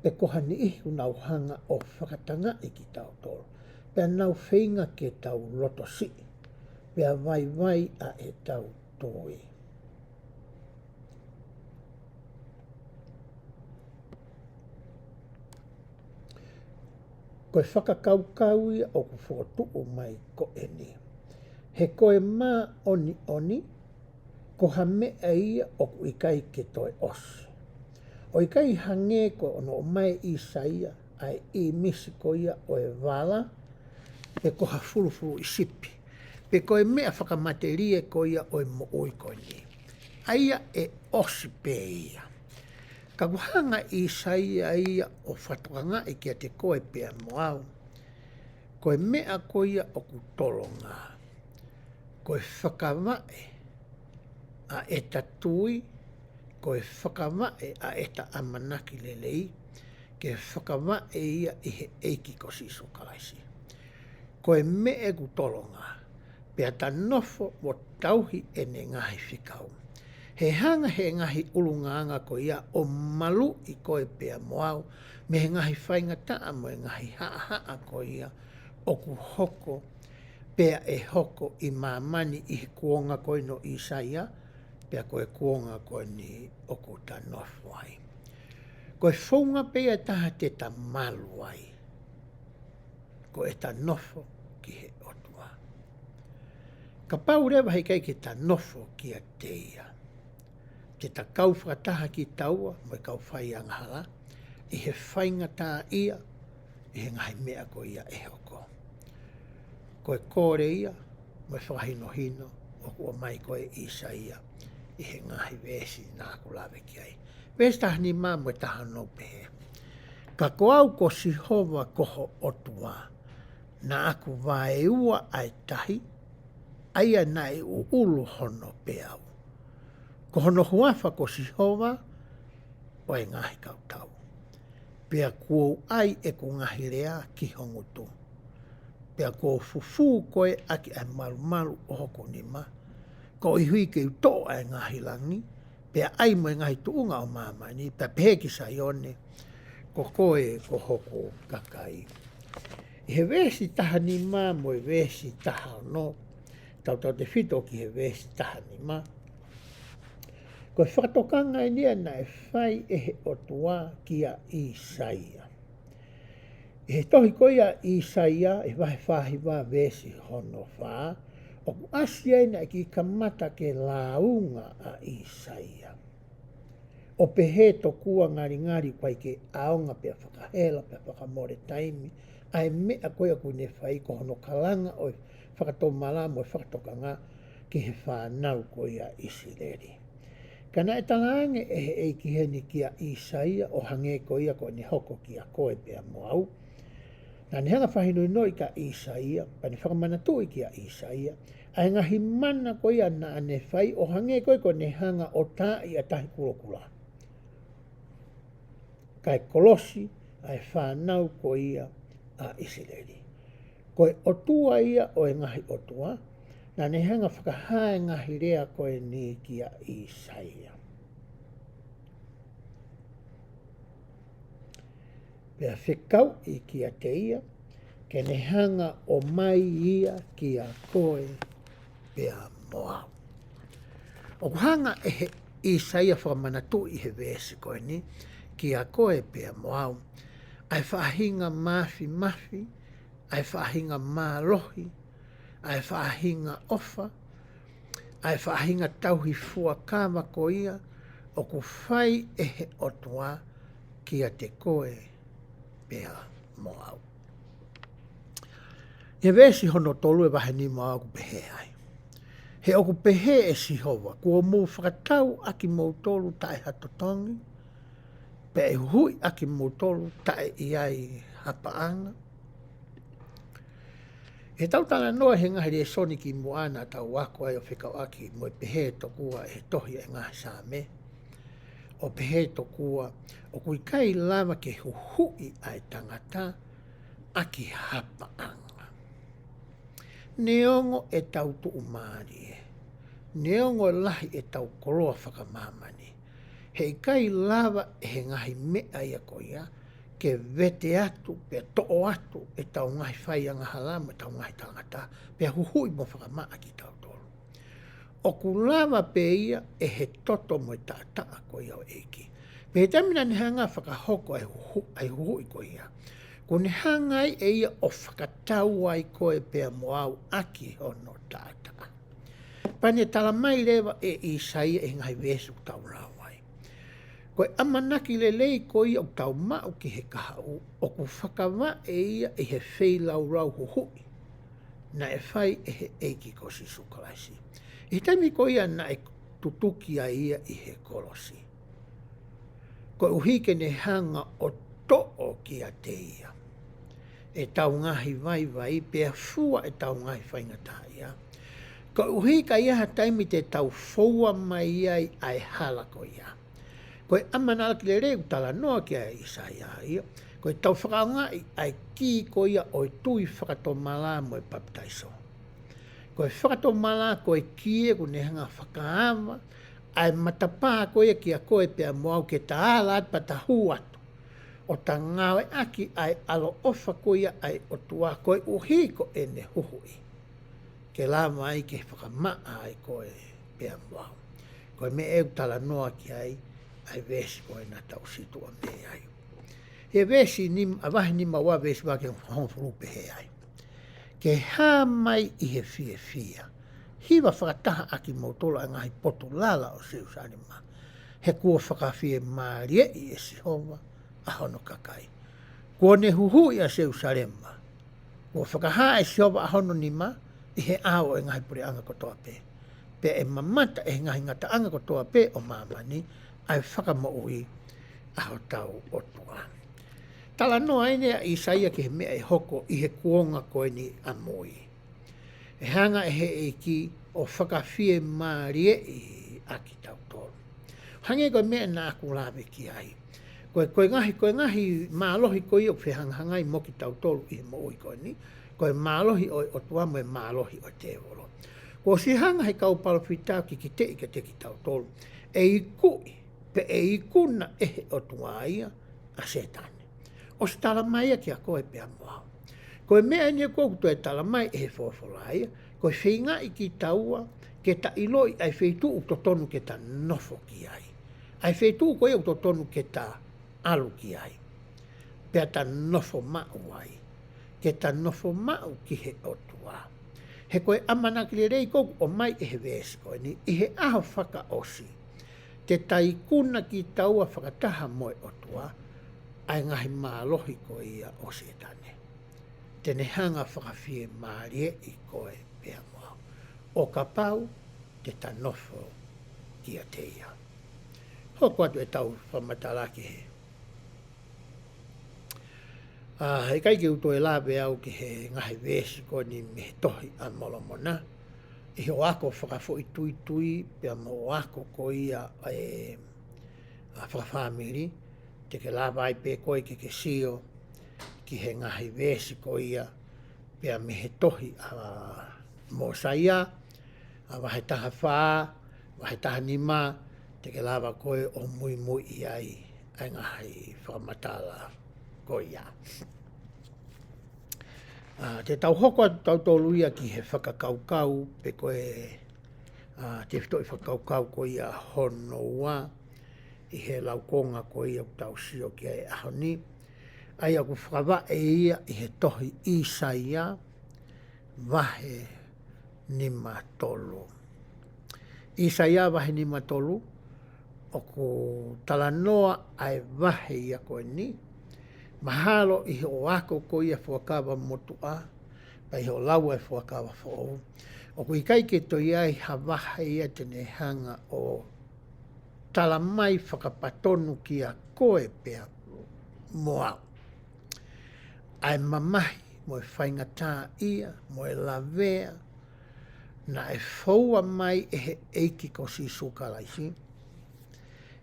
A: Pe kohani ihi ku nau hanga o whakatanga i ki tau tolu. Pea nau whainga ke tau loto sii. Pea vai a e tau toi. Koe whakakaukau ia o ku whotu mai ko eni. He koe mā oni oni, ko ha mea ia o ku ikai ke toi osi. O ikai hange ko ono o mai ISAIA ai I misi ko ia o e wala, pe ko ha fulu I sipi. Pe koe mea whakamaterie ko ia o e mo oi ko ni. Aia e osi pe ia. Ka kuhanga ISAIA ia o whatokanga I kia te koe pea moau. Koe mea ko ia o ku tolonga. Koe whakamae a eta tui. Koe whakamae a eta amanaki lelei. Ke whakamae ia I he eiki ko siso kalaisi. Koe mea ku tolonga. Pea ta nofo mo tauhi e ne ngahi whikau. He hanga he ngahi ulungaanga ko ia o malu I koe pea moau. Me he ngahi whainga taa mo e ngahi haa ko ia o ku hoko. Pea e hoko I mamani I he kuonga koe no ISAIA. Pea koe kuonga koe ni o ku ta nofo ai. Koe whaunga pea taha te ta malu ai. Ko e ta nofo ki he otua. Ka pau rewa hei kai ki ta nofo ki a teia. Te ta kau whakataha ki taua, mo e kau whai anghala, I he whainga tā ia, I he ngahi mea ko ia e hoko. Ko e kore ia, mo e whakahino hino, o kua mai ko e ISAIA, I he ngahi vesi nā kulawe ki ai. Vesi taha ni mā mo e taha no pehe. Ka ko au ko sihova koho otua, na aku vae ua ai tahi, aia na I ulu hono peau. Ko hono huafa ko sihova, o e ngahi kautau. Pea kuo ai e ko ngahi rea ki hongutu. Pea kuo fufu koe aki ai malu o hoko ni ma. Ko I hui ke uto ai ngahi langi, pea ai mo e ngahi tuunga o mamani, pea pehe ki saione, ko koe ko hoko kakai. I he vesi taha ni ma mo e vesi taha no, tau te whito ki he vesi taha ni ma. Ko whakatokanga I nia na e whai e he otua ki a ISAIA. I he tohi ko ia ISAIA e wahe whahi wā vesi hono whā, o ku asia ina ki kamata ke launga a ISAIA. O pehe to kua ngari kwai ke aonga pia whakahela, pia whakamore taimi, ai mea koia ku ne whai ko hono kalanga o whakatomala mo whakatokanga ki he whanau ko ia Isileli. Kana e talaange e he eiki heni ki a ISAIA o hange ko ia ko ni hoko ki a koe pea moau. Nā ni hanga whahinui noi ka ISAIA, pa ni whakamanatu I ki a ISAIA, ai ngahi mana ko ia na ane whai o hange koe ko ni hanga o tā I a tahi kulokula. Kai kolosi ai whanau ko ia a Isileli. Koe otua ia o e ngahi otua, nā ne hanga whakahae ngahi rea koe ni ki a ISAIA. Pea whikau I ki a te ia, ke ne hanga o mai ia ki a koe pea moa. O hanga e he ISAIA whakamanatu I he vesi koe ni, ki a koe pea moa. Ai whahinga mafi, ai whahinga mālohi, ai whaahinga ofa, ai whaahinga tauhi fua kāma ko ia, o ku whai e he otua kia te koe pea mo au. He vesi hono tolu e wahe ni mo au ku pehe ai. He oku pehe e sihowa, kua mō whakatau aki mō tolu tae hatotongi, pe e hui aki mō tolu tae iai hapaanga. He tautana noa he ngahi e soni ki moana tau wako ai o whikau aki mo e pehe tokua e tohi e ngahi sā me. O pehe tokua o kui kai lama ke huhui ai tangata aki hapaanga. Neongo e tau tuu maari e. Neongo e lahi e tau koroa whakamamani. Hei kai lava e he ngahi mea ia ko ia, ke vete atu, pe to'o atu, e tau ngahi whai anga halama, e tau ngahi tangata, pe huhui mo whakamaa ki tau tolu. O ku lava pe ia e he toto mo e taa ko ia o eiki. Pe he tamina ni hanga whakahoko ai huhui ko ia. Ko ni hangai e ia o whakatau ai koe pea mo au aki hono tata. Pane tala mai lewa e ISAIA e ngai vesu tau rau ai. Koe amanaki le lei ko ia o tau mau ki he kahau, o ku whakawa e ia e he whei lau rau huhui. Na e whai e he eiki ko si sukalaisi. I taimi ko ia na e tutuki a ia i he kolosi. Koe uhike ne hanga o to'o ki a te ia. E tau ngahi vaivai, pea fua e tau ngahi whaingata ia. Ko uhi ka ia ha taimi te tau foua mai ai ai hala ko ia. Ko e amana ki le reu tala noa ki a ISAIA ia. Ko e tau whakaunga ai ki ko ia o i tui whakato mala mo e baptaiso. Ko e whakato mala ko e kie ko ne hanga whakaama, ai matapā ko ia ki a koe pea moau ke taala at patahu atu. O ta ngawe aki ai alo ofa ko ia ai o tua koe uhi ko e ne huhui. Ke lama ai ke whakamaa ai koe pea mwau. Koe me eu tala noa ki ai vesi koe na tau situa me ai. He vesi awahi ni maua vesi wake honfurupe he ai. Ke hā mai i he fie fia. Hiwa whakataha aki mautola ngahi potu lala o seu sarima. He kua whakawhie maarie i e sihova. Ahono kakai. Kua ne huhui a seu sarema. Kua whakaha e siova ahono ni ma, i he ao e ngahi pure anga kotoa pe. Pe e mamata e ngahi ngata anga kotoa pe o mamani, ai whakamoui aho tau o tua. Tala noa ene a ISAIA ki he mea e hoko i he kuonga koe ni amoi. E hanga e he eiki o whakawhie maarie i aki tau tolu. Hange koe mea na aku lawe ki ai. Koe ngahi mālohi koe o whehangangai moki tau tolu i he mooi koe ni. Koe mālohi o tua mo e mālohi o te wolo. Ko si hanga he kau palawhitau ki te i te ki tau tolu. E i kui, pe e i kuna e he o tua ia a setane. O si tala mai ki a koe pea moau. Koe mea enia koukuto e tala mai e he whawhalaia. Koe whinga i ki taua ke ta iloi ai wheitu u to tonu ke ta nofo ki ai. Ai wheitu koe u to tonu ke ta alu ki ai. Pea ta nofo mau ai. Ke ta nofo mau ki he otua. He koe amana ki le rei koku o mai e he vesi koe ni. I he aho whaka osi. Te taikuna ki taua whakataha moe otua. Ai ngahi mālohi koe ia o setane. Tene hanga whakawhie maarie i koe pea moa. O ka pau te ta nofo ki a te ia. Hoko atu e tau whamatalaki he. Hei kai ki uto e lawe au ki he ngahi vesi ko ni me he tohi a molomona. I ho ako whakafo i tui tui, pia mo ako ko ia e whakawhamiri, te ke lawa ai pe koe ke sio, ki he ngahi vesi ko ia, pia me he tohi a mo saia, a wahe taha whaa, wahe taha nima, te ke lawa koe o mui mui i ai ngahi whakamatala ko ia. Te tau hoko atu tau tolu ia ki he whakakaukau pe koe te whito i whakaukau ko ia honoa i he laukonga ko ia tau sio ki ai ahoni. Ai aku whakawa e ia i he tohi ISAIA wahe nima tolu. ISAIA vahe nima tolu, o ku talanoa ai vahe ia koe ni, mahalo i o ako ko ia fuakawa motua, pai ho laua e fuakawa fo. O ku ikai ke to iai havaha ia tene hanga o talamai whakapatonu ki a koe pea moa. Ai mamahi mo e whaingatā ia, mo e lavea, na e whaua mai e he eiki ko si sukalaisi.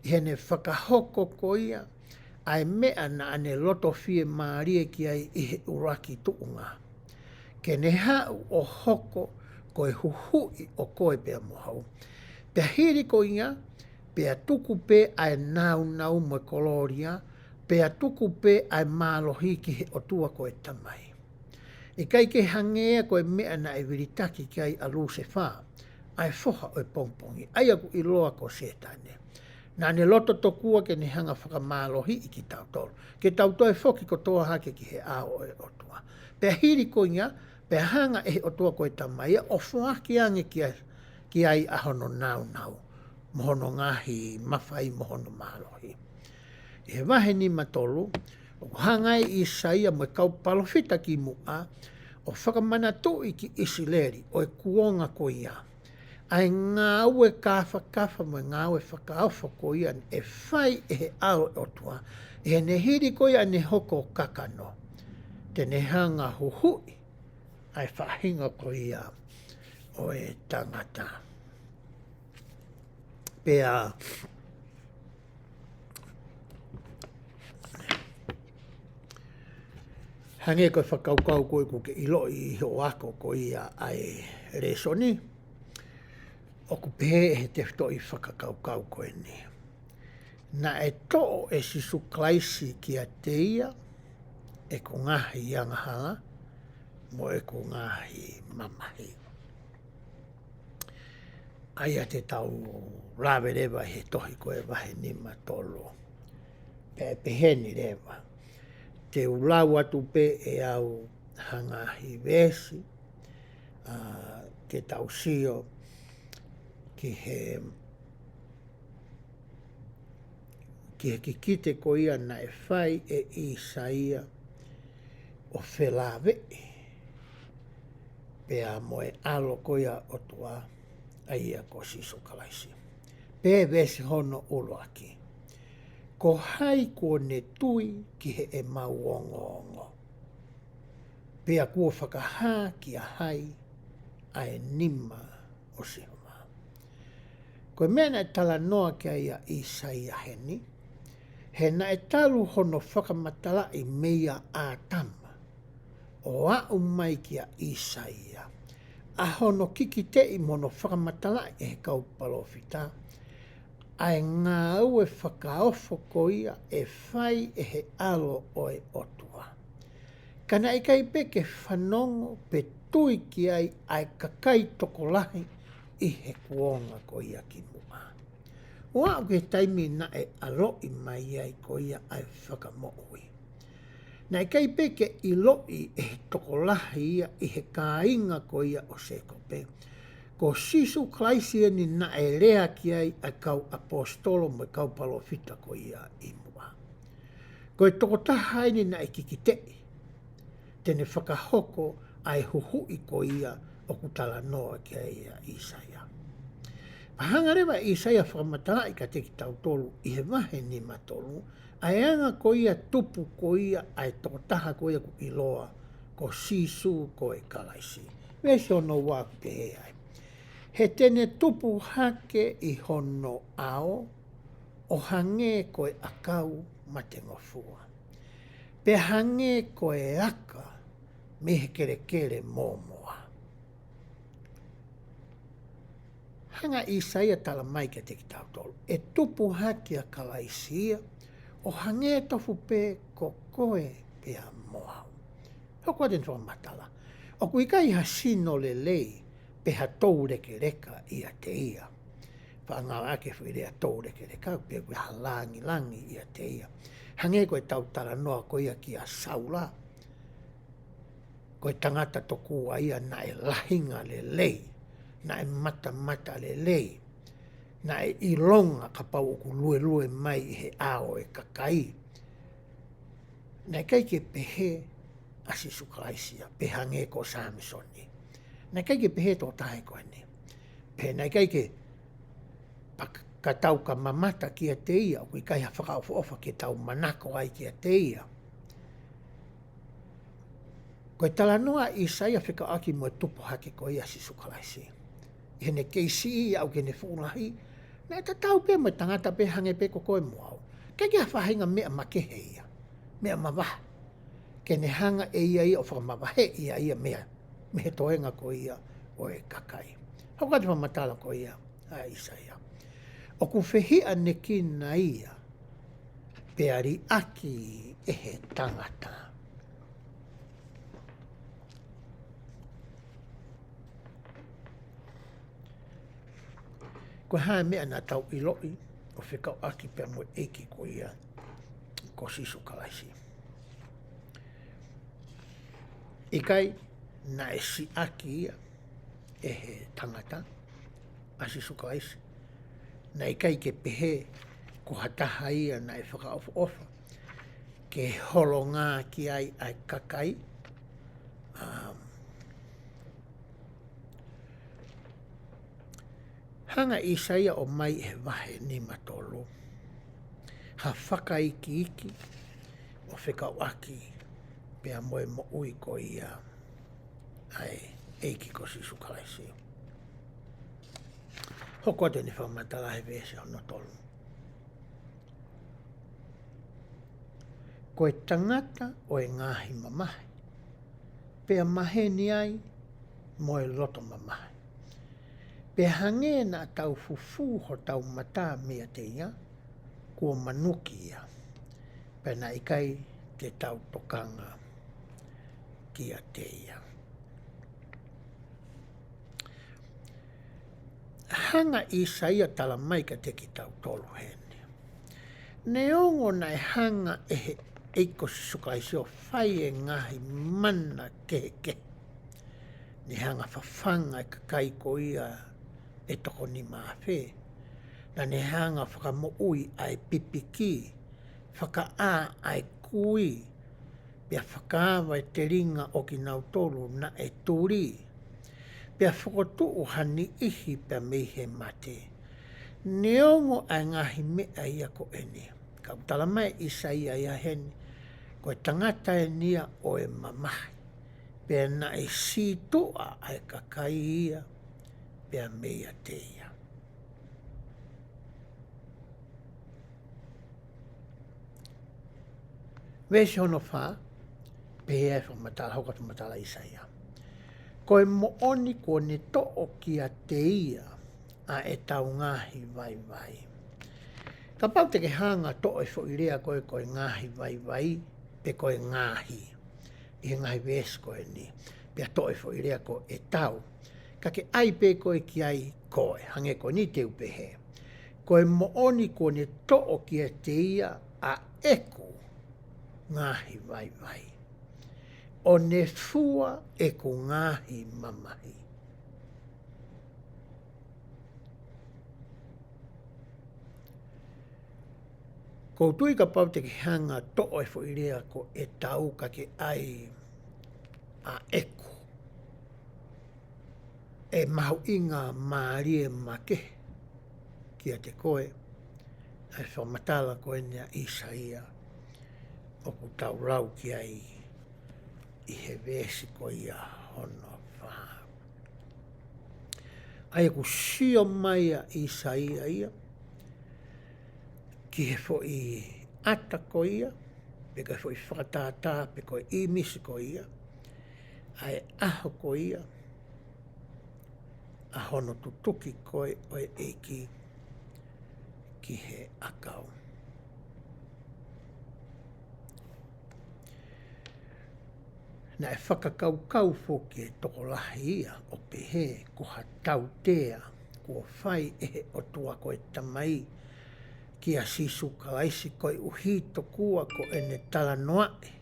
A: I hene whakahoko ko ia, ai mea na ane loto fie maarie ki ai i he uraki tuunga. Ke ne hau o hoko ko e huhui o koe pea mohau. Pea hiri ko ia, pea tuku pe ai nau mo koloria, pea tuku pe ai mālohi ki he otua ko e tamai. I kai ke hangea ko e mea na e viritaki ki ai alu se wha, ai foha o e pongpongi, ai aku i loa ko setane. Na ne loto tokua ke ne hanga whakamālohi i ki tautoro. Ke tautoro e foki ko toa hake ki he ao e otua. Pea hiri ko ia, pea hanga e he otua ko e tamai, o fuaki ange ki ai ahono nau. Mohono ngahi, mawhai, mohono mālohi. I he wahe ni matolu, o hangai i ISAIA mo e kau palofita ki mua, o whakamanatu i ki Isileri, o e kuonga ko ia. Ai ngā ue kafa mo ngā ue whakaawha ko ia, e whai e he ao e otua, e he nehiri ko ia ne hoko kakano. Te nehanga huhui, ai whahinga ko ia o e tangata. Pea, hange koe whakaukau koe ko ke ilo i ho ako ko ia ai resoni, o ku pehe he te whito i whakakaukau koe ni. Na e to'o e sisu klaisi ki a teia, e ko ngahi iangahala, mo e ko ngahi mamahi. Ai a te tau rawe rewa he tohi koe wahe ni matolo. Pehe ni rewa. Te ulau atu pe e au hangahi vesi, ke tau sio, ki he kikite ko ia na e whai e ISAIA o whelawe. Pea mo e alo ko ia o tua a ia ko siso kalaisi. Pe vesi hono uloaki. Ko hai ko ne tui ki he e mauongo. Pea kua whakaha ki a hai a e nima o sihoma. Ko mena e tala noa ki a ia ISAIA heni, he na e talu hono whakamatala i meia a tama, o au mai ki a ISAIA. A hono kikite i mono whakamatala e he kaupalofita, ai ngā ue whakaofo ko ia e whai e he alo o e otua. Kana i kai peke whanongo pe tui ki ai kakai toko lahi i he kuonga ko ia ki mua. O au ke taimi na e alo i mai ai ko ia ai whakamoui. Na i kai peke i loi e he toko lahi ia i he kāinga ko ia o sekope. Ko sisu klaisia ni na e rea ki ai a kau apostolo mo kau palofita ko ia i mua. Ko e toko taha ni na e kikitei. Tene whakahoko ai huhui ko ia o kutala noa ki ai a ISAIA. Pahanga rewa ISAIA whakamatala i ka teki tau tolu i he wahe ni matolu, ai anga ko ia tupu ko ia ai toko taha ko ia ku iloa ko sisu ko e kalaisi. Vesi ono waku te he ai. He tene tupu hake i hono ao, o hange koe akau ma te ngofua. Pe hange koe aka me he kere mōmoa. Hanga ISAIA tala mai ke te ki tautolu. E tupu hake a kalaisia, o hange tofu pe ko koe pe a moa. Hoko aten tua matala. O kui kai hasino le lei, pe ha tau reka i a te ia. Whaanga ake whirea tau reka, pe kui ha langi i a te ia. Hange koe tau tara noa ko ia ki a saula. Koe tangata toku a ia na e lahinga le lei. na e mata le lei, na e ilonga ka pau ku lue mai he ao e kakai. Na kai ke pehe asi sukalaisia, pehange ko Samisoni. Na kai ke pehe tō tahe koe ni. Pe na kai ke ka tau ka mamata ki a te ia, o kai ha whakaofa ke tau manako ai ki a te ia. Koe tala noa ISAIA whika aki mo e tupo hake ko ia si sukalaisi. I hene keisi i au ke ne whulahi, na e ta tau pe mo tangata pe hange pe ko koe mo au. Kai ke ha whahinga mea makehe ia, mea mawaha. Ke ne hanga e ia o whakamawahe ia mea, mehe toenga ko ia o e kakai. Hau kati whamatala ko ia a ISAIA. O ku whehia ne ki na ia, pe ari aki e he tangata. Ko hae mea na tau iloi, o whikau aki pe mo eiki ko ia, ko sisu kalaisi. Ikai, na e si aki ia, e he tangata, a sisu kalaisi. Na ikai ke pehe, ko hataha ia na e whakaofa ofa, ke holonga ki ai ai kakai, hanga ISAIA o mai e wahe ni matolo. Ha whakaiki o whikau aki pea moe mo ui ko ia ai eiki ko sisu kalaisi. Hoko te ni whamatala he vese o no tolu. Ko e tangata o e ngāhi mamahi. Pea mahe ni ai mo e loto mamahi. Pea hange na tau fufu ho tau mata mea te ia, kua manuki ia. Pea na ikai te tau tokanga ki a te ia. Hanga ISAIA tala mai ka te ki tau tolu hene. Ne ongo na e hanga e eiko sisukaisi o whai e ngahi mana ke. Ne hanga whawhanga e kakai ko ia e toko ni mawhe. Na ne hanga whakamo ui ai pipiki, whaka ai kui, pia whakaawa e te ringa o ki nau tolu na e turi. Pea whakotuu hani ihi pea meihe mate. Neongo ai ngahi mea ia ko ene. Ka utala mai ISAIA ia hene. Ko e tangata e nia o e mamahi. Pea na e situa ai kakai ia. Pea mea te ia. Vese hono wha. Pea e whamatala, haukatu matala ISAIA. Ko e mooni ko ne to'o ki a te ia a e tau ngāhi VAIVAI. Ka pau te ke hanga to'o e whoirea koe koe ngāhi VAIVAI pe koe ngāhi. I ngāhi ves koe ni. Pea to'o e whoirea ko e tau. Ka ke ai pe koe ki ai koe. Hange koe ni te upehe. Ko e mooni ko ne to'o ki a te ia a eku ngāhi VAIVAI. O ne fua e ko ngāhi mamahi. Ko tui ka pau te ki hanga to'o e whoirea ko e tau ka ke ai a eku. E mahu inga maarie make ki a te koe. Ai whamatala koe nea ISAIA o ku tau rau ki ai I he vesi ko ia hono wha. Ai ku sio mai a ISAIA ia. Ki he fo I ata ko ia. Pe kai fo I whakatata, pe ko I misi ko ia. Ai aho ko ia. A hono tutuki koe o e eiki ki he akau. Na e whakakaukau fōki e toko lahi ia o pehe ko ha tau tea ko whai e o tua ko e tamai ki a sisu kalaisi ko e uhito kua ko e ne tala noae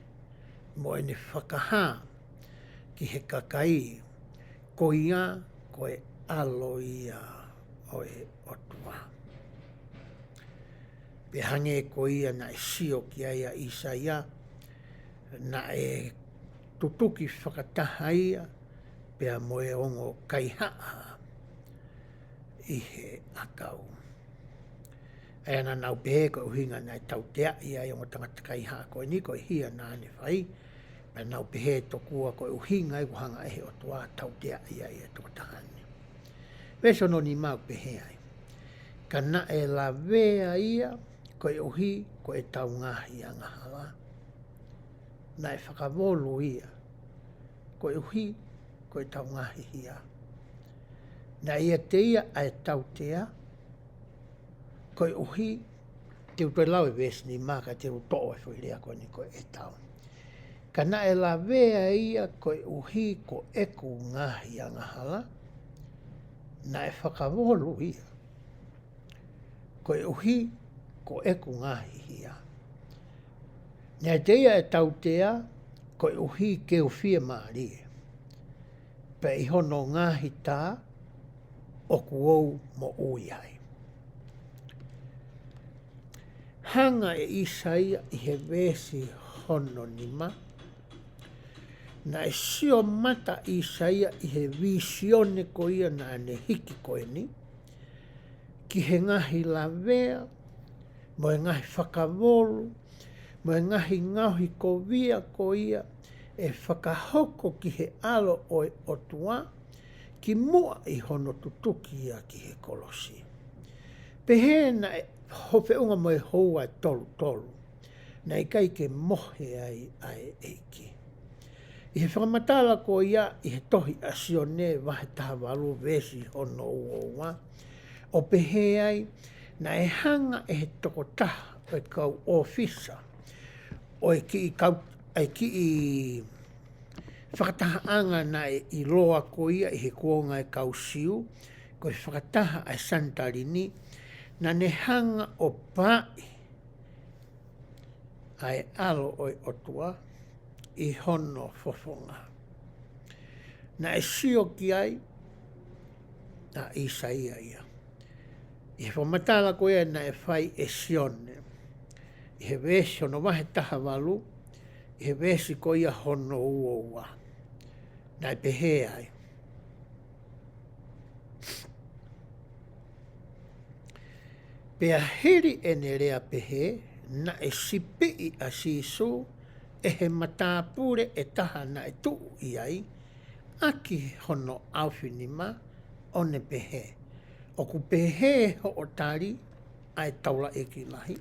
A: mo e ne whakaha ki he kakai ko ia ko e alo ia o e otua. Pe hange ko ia na e sio ki aia ISAIA, na e tutuki whakataha ia, pea moe ongo kaihaa i he akau. E ana nau pehe ko uhinga na e tau tea ia i ongo tangata kaihaa ko ni ko hia na ane whai, pe nau pehe tokua ko uhinga i wahanga ehe o toa tau tea ia i e tokatahane. Veso no ni mau pehe ai. Ka na e la vea ia, ko e uhi ko e tau ngahi a ngahala. Na e whakavolu ia, ko e uhi ko e tau ngahi hia. Na ia te ia a e tau tea, ko e uhi te utoi lau e vesi ni maka te utoa e whuirea ko ni ko e tau. Ka na e la vea ia, ko e uhi ko eku ngahi a ngahala, na e whakavolu ia, ko e uhi ko eku ngahi hia. Nea te ia e tau tea, ko e uhi ke uwhia maarie. Pe i hono ngahi tā, o kuou mo ui ai. Hanga e ISAIA i he vesi hono nima, na e sio mata ISAIA i he visione ko ia na ane hiki ko ni, ki he ngahi la vea, mo e ngahi whakavolu, mo e ngahi ngauhi ko via ko ia, e whakahoko ki he alo o e otua, ki mua i hono tutuki ia ki he kolosi. Pehe na e hope unga mo e houa e tolu tolu, na i kai ke mohe ai eiki. I he whakamatala ko ia, i he tohi asione wahe taha walu vesi hono uoua, o pehe ai, na e hanga e he tokotaha o e kau ofisa, o e ki i whakataha anga na e i loa ko ia i he kuonga e kau siu, ko e whakataha ai santarini, na ne hanga o pai ai alo o e otua i hono fofonga. Na e sio ki ai, na ISAIA ia. I he whamatala ko ia na e whai e sione. I he vesi ono wahe taha walu, i he vesi ko ia hono uoua. Na e pehe ai. Pea hiri ene rea pehe, na e sipi a sisu, e he matapure e taha na e tuu i ai, aki hono awhinima, one pehe. O ku pehe ho o tari, ai taula e ki lahi.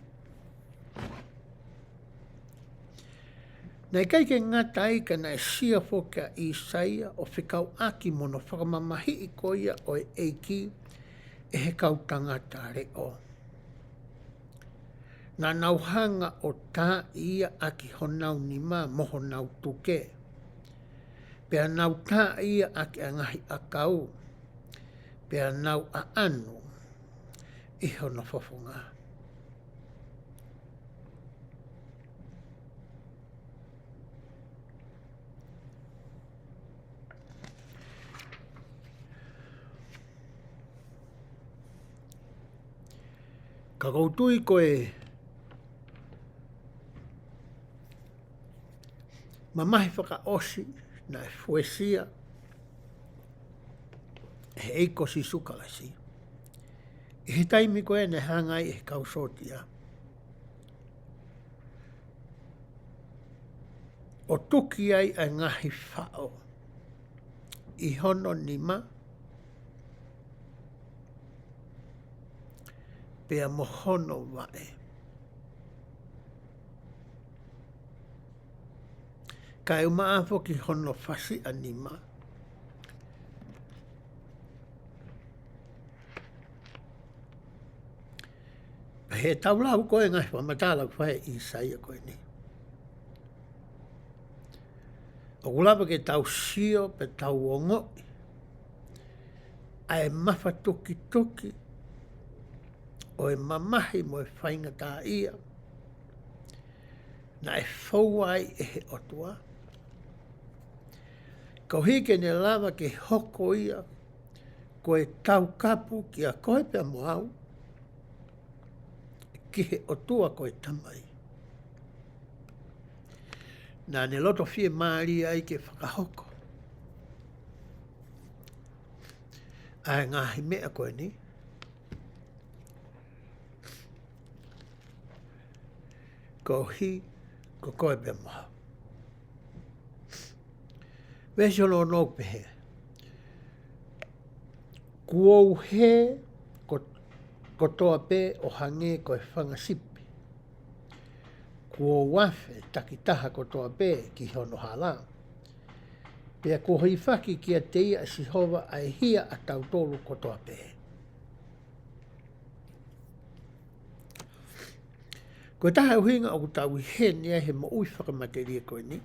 A: Nei kai ke ngata i ka na e sia foka ISAIA o whikau aki mono whakamamahi i koia o e eiki e he kau tangata reo. Nā nauhanga o tā ia aki honau ni mā moho nau tuke. Pea nau tā ia aki angahi akau. Pea nau a anu i hono fofonga. Ka koutui koe mamahi whakaosi na e fuesia he eiko si sukalasi. I he taimi koe ne hangai e kausotia. O tuki ai a ngahi whao i hono nima pea mohono wae. Ka e umaafo ki hono whasi anima. He taulau koe ngai whamatala whae ISAIA koe ni. O kulapa ke tau sio pe tau ongoi. Ai mawha tuki tuki. O e mamahi mo e whainga tā ia. Na e whauai e he otua. Ko hike ne lava ke hoko ia. koe tau kapu ki a koe pia moau, ki he o tua koe tamai. Nā ne loto fie maari ai ke whakahoko. Ai ngāhi mea koe ni. Ko hi, ko koe pia moau. Wesi ono no pehe. Kuou he ko toa pe o hange koe whangasipi. Kuou wafe takitaha ko toa pe ki hono hala. Pea ko hoi whaki ki a te ia si hova ai hia a tautolu ko toa pe. Koe taha uhinga o kutau he nia he mo ui whakamateria koe ni.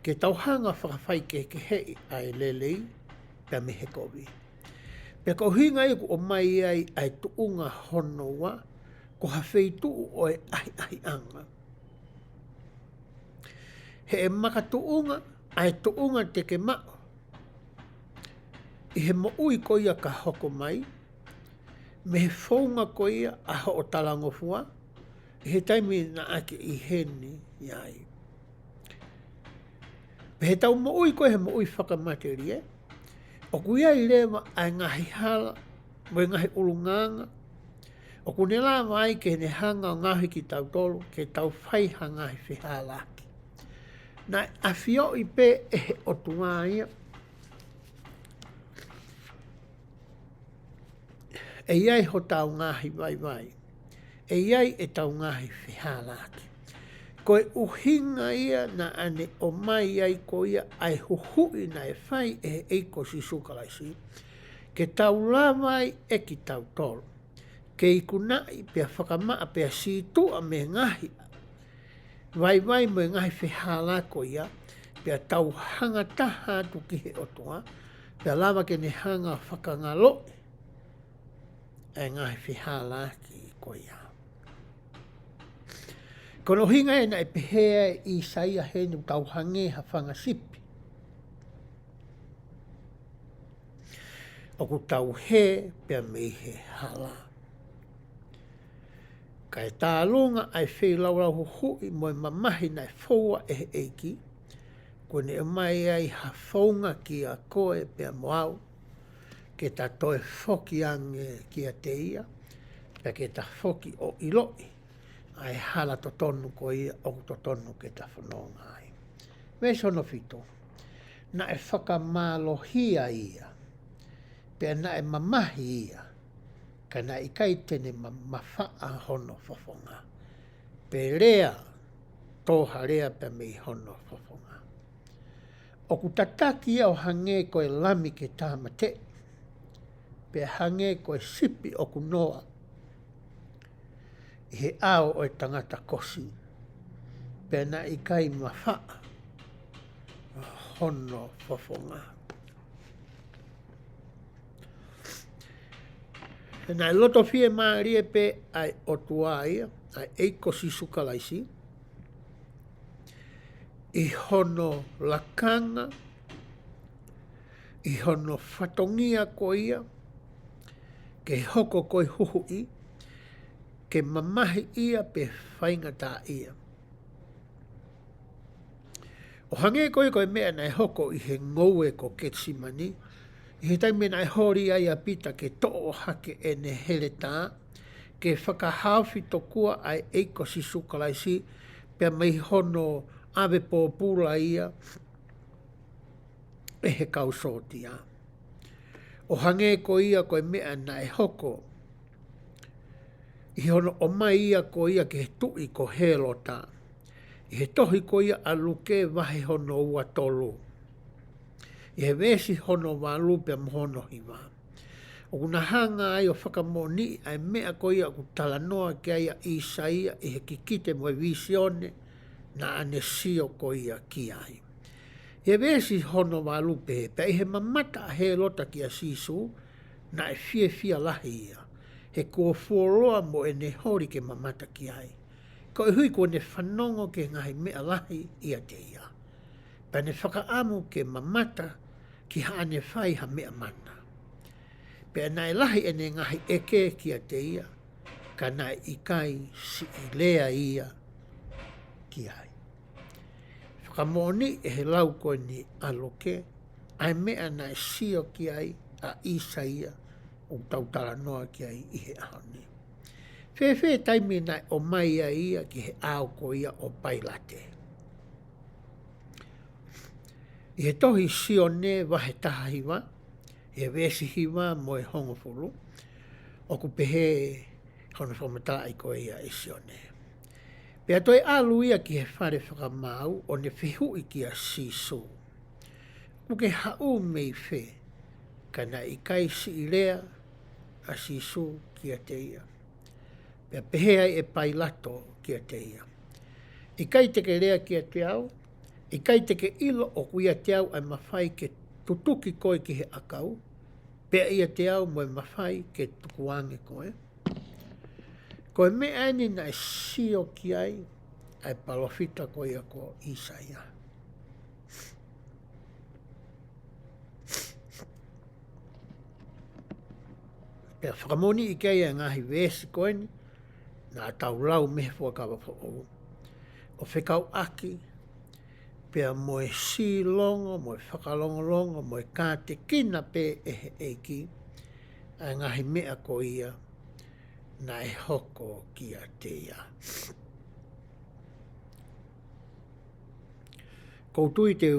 A: Ke tauhanga whakawhai ke hei ai lelei pea me he kovi. Pea ko hinga i o mai ai tuunga honoa ko hawhei tuu o e ai anga. He e maka tuunga ai tuunga te ke mao. I he mo ui ko ia ka hoko mai. Me he whaunga ko ia a ho o talangofua. I he taimi na ake i heni iai. Me he tau mo ui ko he mo ui whakamateri e. O kuia i lewa ai ngahi hala, mo ngahi ulunganga. O ku ne la mai ke ne hanga o ngahi ki tau tolu, ke tau whai ha ngahi whihalaki. Nai awhio i pe e he o tunga ia. E iai ho tau ngahi VAIVAI. E iai e tau ngahi whihalaki. Koe uhinga ia na ane o mai ai ko ia ai huhui na e whai e eiko si sukalaisi. Ke tau lawai e ki tau tolu. Ke ikunai pia whakamaa pia si tua me ngahi. VAIVAI mo ngahi whihala ko ia. Pia tau hanga taha tu ki he otua. Pia lawa ke ne hanga whakangalo. E ngahi whihala ki ko ia. Kono hinga e na e pehea i ISAIA he nu tau hange ha whangasipi. O ku tau he pia mei he hala. Kai tā lunga ai whei laurau hui mo e mamahi na e whaua e he eiki. Kone e mai ai ha whaunga ki a koe pia moau. Ke ta toe whoki ange ki a te ia. Pia ke ta whoki o iloi. Ai hala to tonu ko ia o to tonu ke ta whanonga ai. Me sono fito. Na e whakamålohia ia. Pea na e mamahi ia. Ka na i kai tene mawhaa hono whawhonga. Pe rea toha rea pe mei hono whawhonga. O ku tataki ia o hange koe lami ke tāmate. Pe hange koe sipi o ku noa. I he ao o e tangata kosi. Pena i kai mawha. Hono whawhonga. Nai loto fie maarie pe ai otua ia. Ai eiko si sukalaisi. I hono lakanga. I hono whatongia ko ia. Ke hoko koe huhui. Ke mamahi ia pe whainga tā ia. O hange koe mea nai hoko i he ngoue ko ketsimani. I he taime nai hori ai a pita ke to'o hake e ne hele tā. Ke whakahawhi tokua ai eiko si sukalaisi. Pea mai hono ave pōpula ia. E he kausoti ia. O hange ko ia koe mea nai hoko. I hono o mai ia ko ia ke tui ko helota. I he tohi ko ia aluke wahe hono ua tolu. I he vesi hono walupe mhono hiwa. O kuna hanga ai o whakamoni ai mea ko ia ku talanoa ke ai a ISAIA i he kikite mo e visione na ane sio ko ia ki ai. I he vesi hono walupe pe i he mamata a helota ki a sisu na e fie lahi ia. He kua fuoroa mo e ne hori ke mamata ki ai. Ko e hui ko ne whanongo ke ngahi mea lahi ia te ia. Pa ne whakaamu ke mamata ki haane whai ha mea mana. Pea nai lahi ene ngahi eke kia te ia, ka nai ikai si I lea ia ki ai. Whakamoni e he lau koe ni aloke, ai mea nai sio ki ai a ISAIA o tautala noa ki ai I he ahoni. Whewhe taimi nai o mai a ia ki he ao ko ia o pailate. I he tohi sio ne wahe taha hiwa, he wesi hiwa mo e hongo furu, o ku pehe hono whamatala I ko ia I sio ne. Pea toi alu ia ki he whare whakamau o ne whihui ki a sisu. Kuke hau mei whe, ka na I kai si I lea a sisu ki a te ia. Pea pehe ai e pailato ki a te ia. I kai teke lea ki a te au, I kai teke ilo o kuia te au ai mawhai ke tutuki koe ki he akau, pea ia te au mo e mawhai ke tukuange koe. Koe me ani na e sio ki ai, ai palofita koe ia ko ISAIA. Pea whakamoni I kei a ngahi wesi koe ni, na tau lau mehe fuakawa o. O whekau aki, pea moe si longo, moe whakalongolongo, moe kā te kina pe e he eiki, a ngahi mea ko ia, na e hoko ki a te ia. Koutui te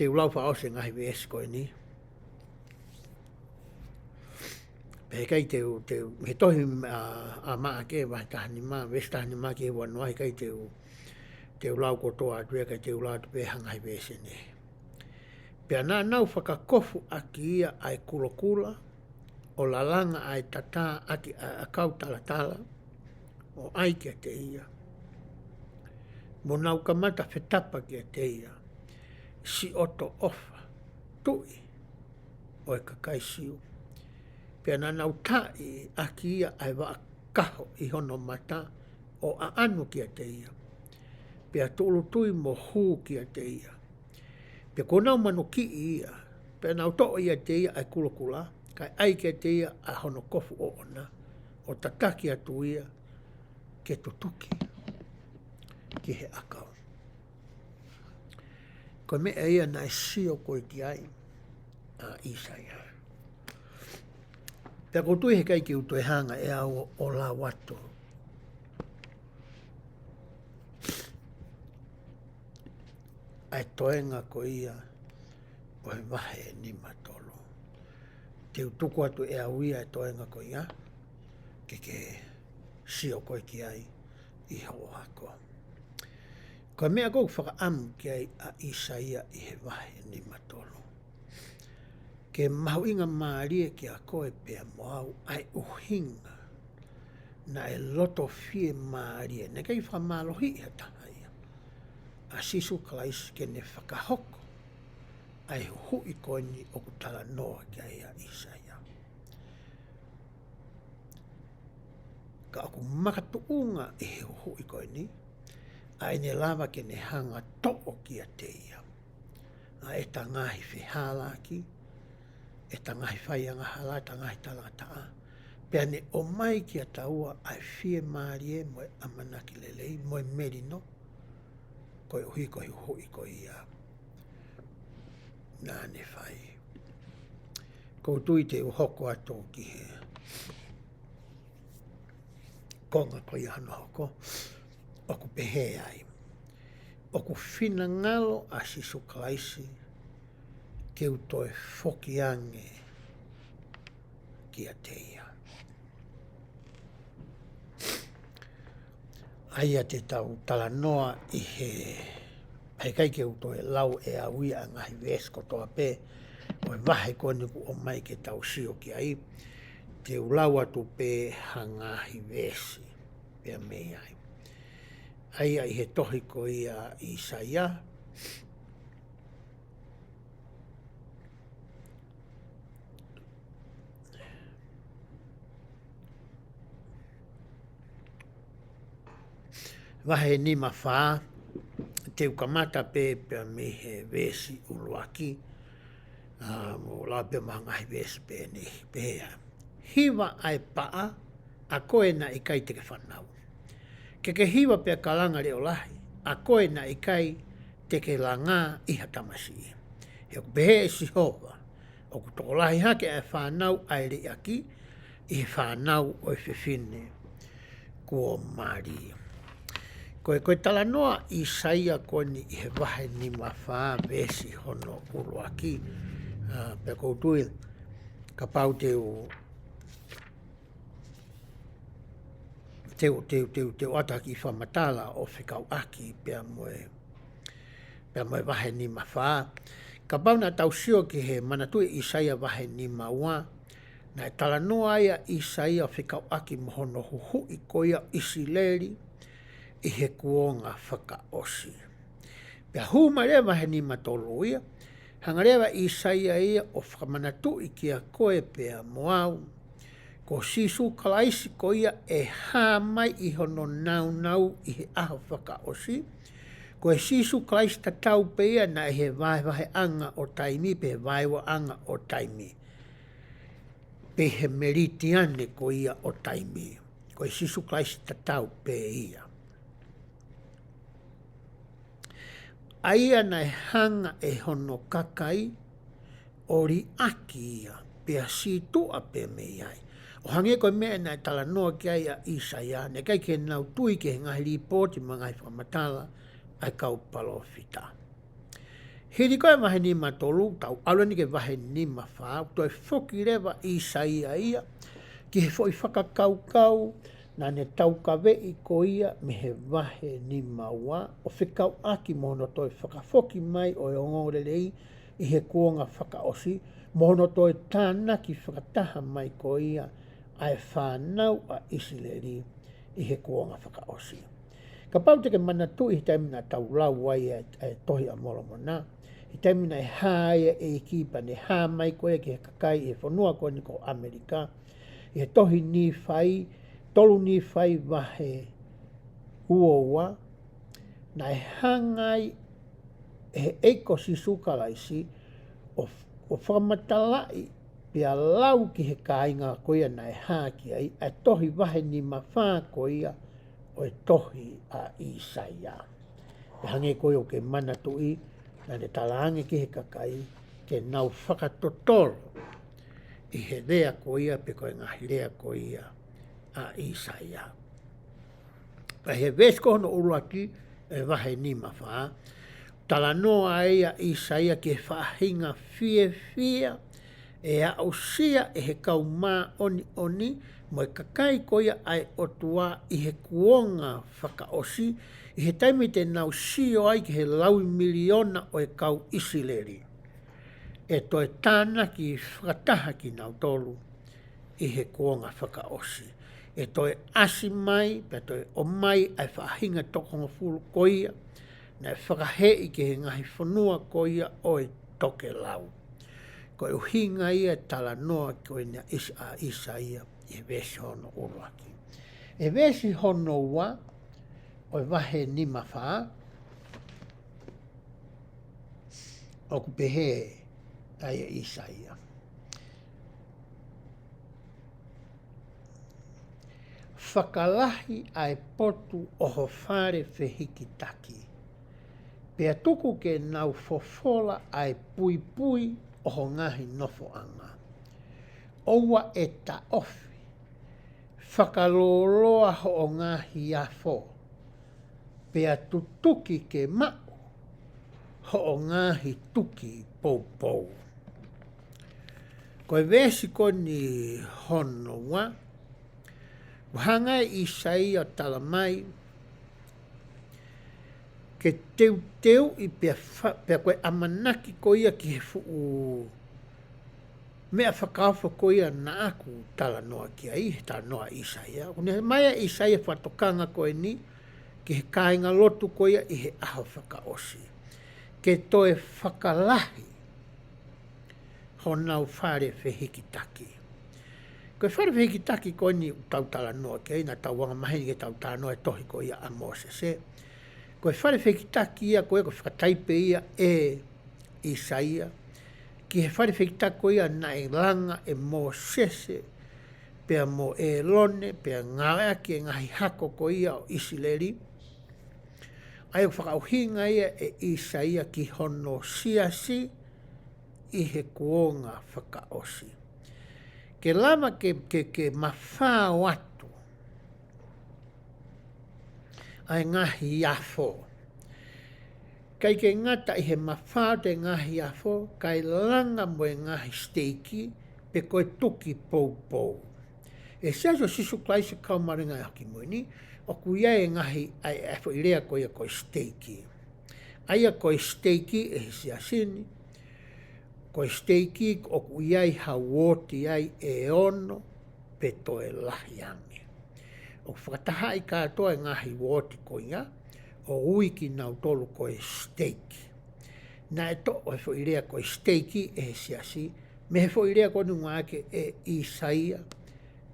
A: u lau whaose ngahi wesi koe ni. He kai he tohi a maa ke wahi tahani maa, wesi tahani maa ke wanua, he kai te lau kotoa atuia kai te lau atu pe hangai wesi ne. Pea nā nau whakakofu aki ia ai kula, o lalanga ai tata aki a kau talatala, o ai ki a te ia. Mo nau kamata whetapa ki a te ia, si oto ofa, tui, o e kakaisiu. Pea nā nau tai aki ia ai wa kaho I hono mata o a anu ki a te ia. Pea tuulutui mo hū ki a te ia. Pea ko nau manu ki ia, pea nau toa I a te ia ai kula, kai ai ki a te ia ai hono kofu o ona, o tataki atu ia ke tutuki ki he akau. Ko mea ia nai sio koe ki ai a ISAIA. Pea koutui he kai ki uto e hanga e au o la wato. Ai toenga ko ia o he wahe ni matolo. Te utuku atu e au ia e toenga ko ia, ke sio koe ki ai I ho ako. Ko mea kou whaka amu ki ai a ISAIA I he wahe ni matolo. Ke mahuinga maarie ki a koe pea moau ai uhinga na e loto fie maarie. Ne kei whamalohi I hataha ia. A sisu kalaisi ke ne whakahoko ai hui koe ni o kutala noa ki ai a ISAIA. Ka aku makatuunga I he hui koe ni, ai ne lava ke ne hanga to'o ki a te ia. A e tangahi whihala ki, e tangahi whaianga hala, tangahi talataa. Pea ne o mai ki a taua ai fie maarie moe amanaki lelei, moe merino, koe uhi koe hui koe ia. Nā ne whai. Koutui te uhoko ato ki he konga koe hano hoko, oku pehe ai. Oku whina ngalo a sisu kalaisi, ke utoe whokiange ki a te ia. Aia te tau tala noa I he haikai ke utoe lau e a uia a ngahi wesko toa pe, o e wahe kone ku o mai ke tau sio ki ai, te ulau atu pe hangahi wesi, pea mei ai. Aia I he tohi ko ia ISAIA, Wahe ni mawha, te ukamata pe me he vesi uruaki, mo la pe mangahi vesi pe ni pea. Hiwa ai paa, a koe na ikai te ke whanau. Ke hiwa pe kalanga leo lahi, a koe na ikai te ke langa iha tamasi. He o behe e sihova, o kutoko lahi hake ai whanau ai re aki, i whanau o i whiwhine kua Maria. Koe tala noa ISAIA koni i he wahe ni mawha vesi hono uruaki. Pea koutui, ka pau teu ataki i whamatala o whikau aki pea moe wahe ni mawha. Ka pau na tau sio ki he manatui ISAIA wahe ni maua, na tala noa ia ISAIA o whikau aki mohono huhu i koia Isileri, i he kuonga whakaosi. Pea huma rewa he ni matolo ia, hangarewa ISAIA ia o whakamanatu i kia koe pea moau, ko sisu kalaisi ko ia e hā mai i hono nau i he aho whakaosi, ko e sisu kalaisi tatau pe ia na he vaivahe anga o taimi, pe he vaiwa anga o taimi. Pe he meriti ane ko ia o taimi, ko e sisu kalaisi tatau pe ia. Aia na hanga e hono kakai, ori aki ia, pea situa pe me iai. O hange koe mea na tala noa ki ai a ISAIA, ne kai ke nau tui ke ngahi ripoti ma ngai whamatala, ai kau palo fita. Hiri koe wahe ni matolu, tau alani ke wahe ni mawha, toi whoki rewa ISAIA ia, ki he whoi whakakau, na ne tau kawe i ko ia me he wahe ni maua, o whikau aki mohono toi whakawhoki mai o e ongorelei i he kuonga whakaosi, mohono toi tānaki whakataha mai ko ia ai whanau a Isileri i he kuonga whakaosi. Ka pau te ke manatu i taimina tau lau wai e tohi a molomona, i taimina e hāia e kipa ne hā mai ko ia ki he kakai i he whanua ko ni ko Amerika, i he tohi ni whai, tolu ni whai wahe uoua, na e hangai e eiko si sukalaisi o whamatalai pia lau ki he kāinga ko ia na e hāki ai, e tohi wahe ni mawha ko ia o e tohi a ISAIA. E hange koe o ke manatui, na ne talaange ki he kakai, ke nau whakatotoro i he rea ko ia pe koe ngahi rea ko ia a ISAIA. Pa he vesko hono uruaki e wahe ni mawha, tala noa ai a ISAIA ki he whahinga fia, e a osia e he kau mā oni, mo e kakai koia ai otua i he kuonga whakaosi, i he taimi te nau sio ai ki he laui miliona o e kau Isileri. E toi tāna ki whakataha ki nau tolu i he kuonga whakaosi. E toi asi mai, pe toi o mai ai whahinga tokonga fulu koia, na e whakahe i ki he ngahi whanua koia o e toke lau. Ko e uhinga ia tala noa koe na ISAIA i he vesi hono uruaki. E vesi hono ua o e wahe ni mawha, o kupehe ai ISAIA. Whakalahi ai potu o ho whare whihiki taki. Pea tuku ke nau fofola ai pui o ho ngahi nofo anga. Oua e ta ofi. Whakaloloa ho o ngahi afo. Pea tutuki ke mao ho o ngahi tuki pou. Koe vesi koni hono wa, hangai ISAIA tala mai, ke teu i pea koe amanaki ko ia ki he fuu mea whakawha ko ia na aku tala noa ki ai, he tala noa ISAIA. Kone mai ISAIA whatokanga ko e ni, ki he kāinga lotu ko ia i he aho whakaosi. Ke toe whakalahi ho nau whare whihiki taki. Koe whare ki taki ko ni tautala noa ke ina tau wanga mahi ke tautala noa e tohi ko ia a Mosese. Koe whare ki taki ia koe ko whakataipe ia ISAIA. Ki he whare ki taki ko ia na e langa e Mosese pea mo e lone pea ngāwea ki e ngahi hako ko ia o Isileri. Ai o whakauhinga ia e ISAIA ki hono siasi i he kuonga whakaosi. Ke lama ke mawhā watu ai ngahi iafo. Kai ke ngata i he mawhā te ngahi iafo, kai langa mo e ngahi steiki pe koe tuki pou. E seaso sisu klaise kaumaringa e haki moini, o kuia e ngahi ai afo i rea koe koe steiki. Aia koe steiki e siasini, koe steiki o kuia i hawoti ai e ono pe toe lahi ange. O whakataha i kātoa e ngahi woti koinga, o uiki nau tolu koe steiki. Na e to o hefo i rea koe steiki e siasi, me hefo i rea koe nunga ake e ISAIA,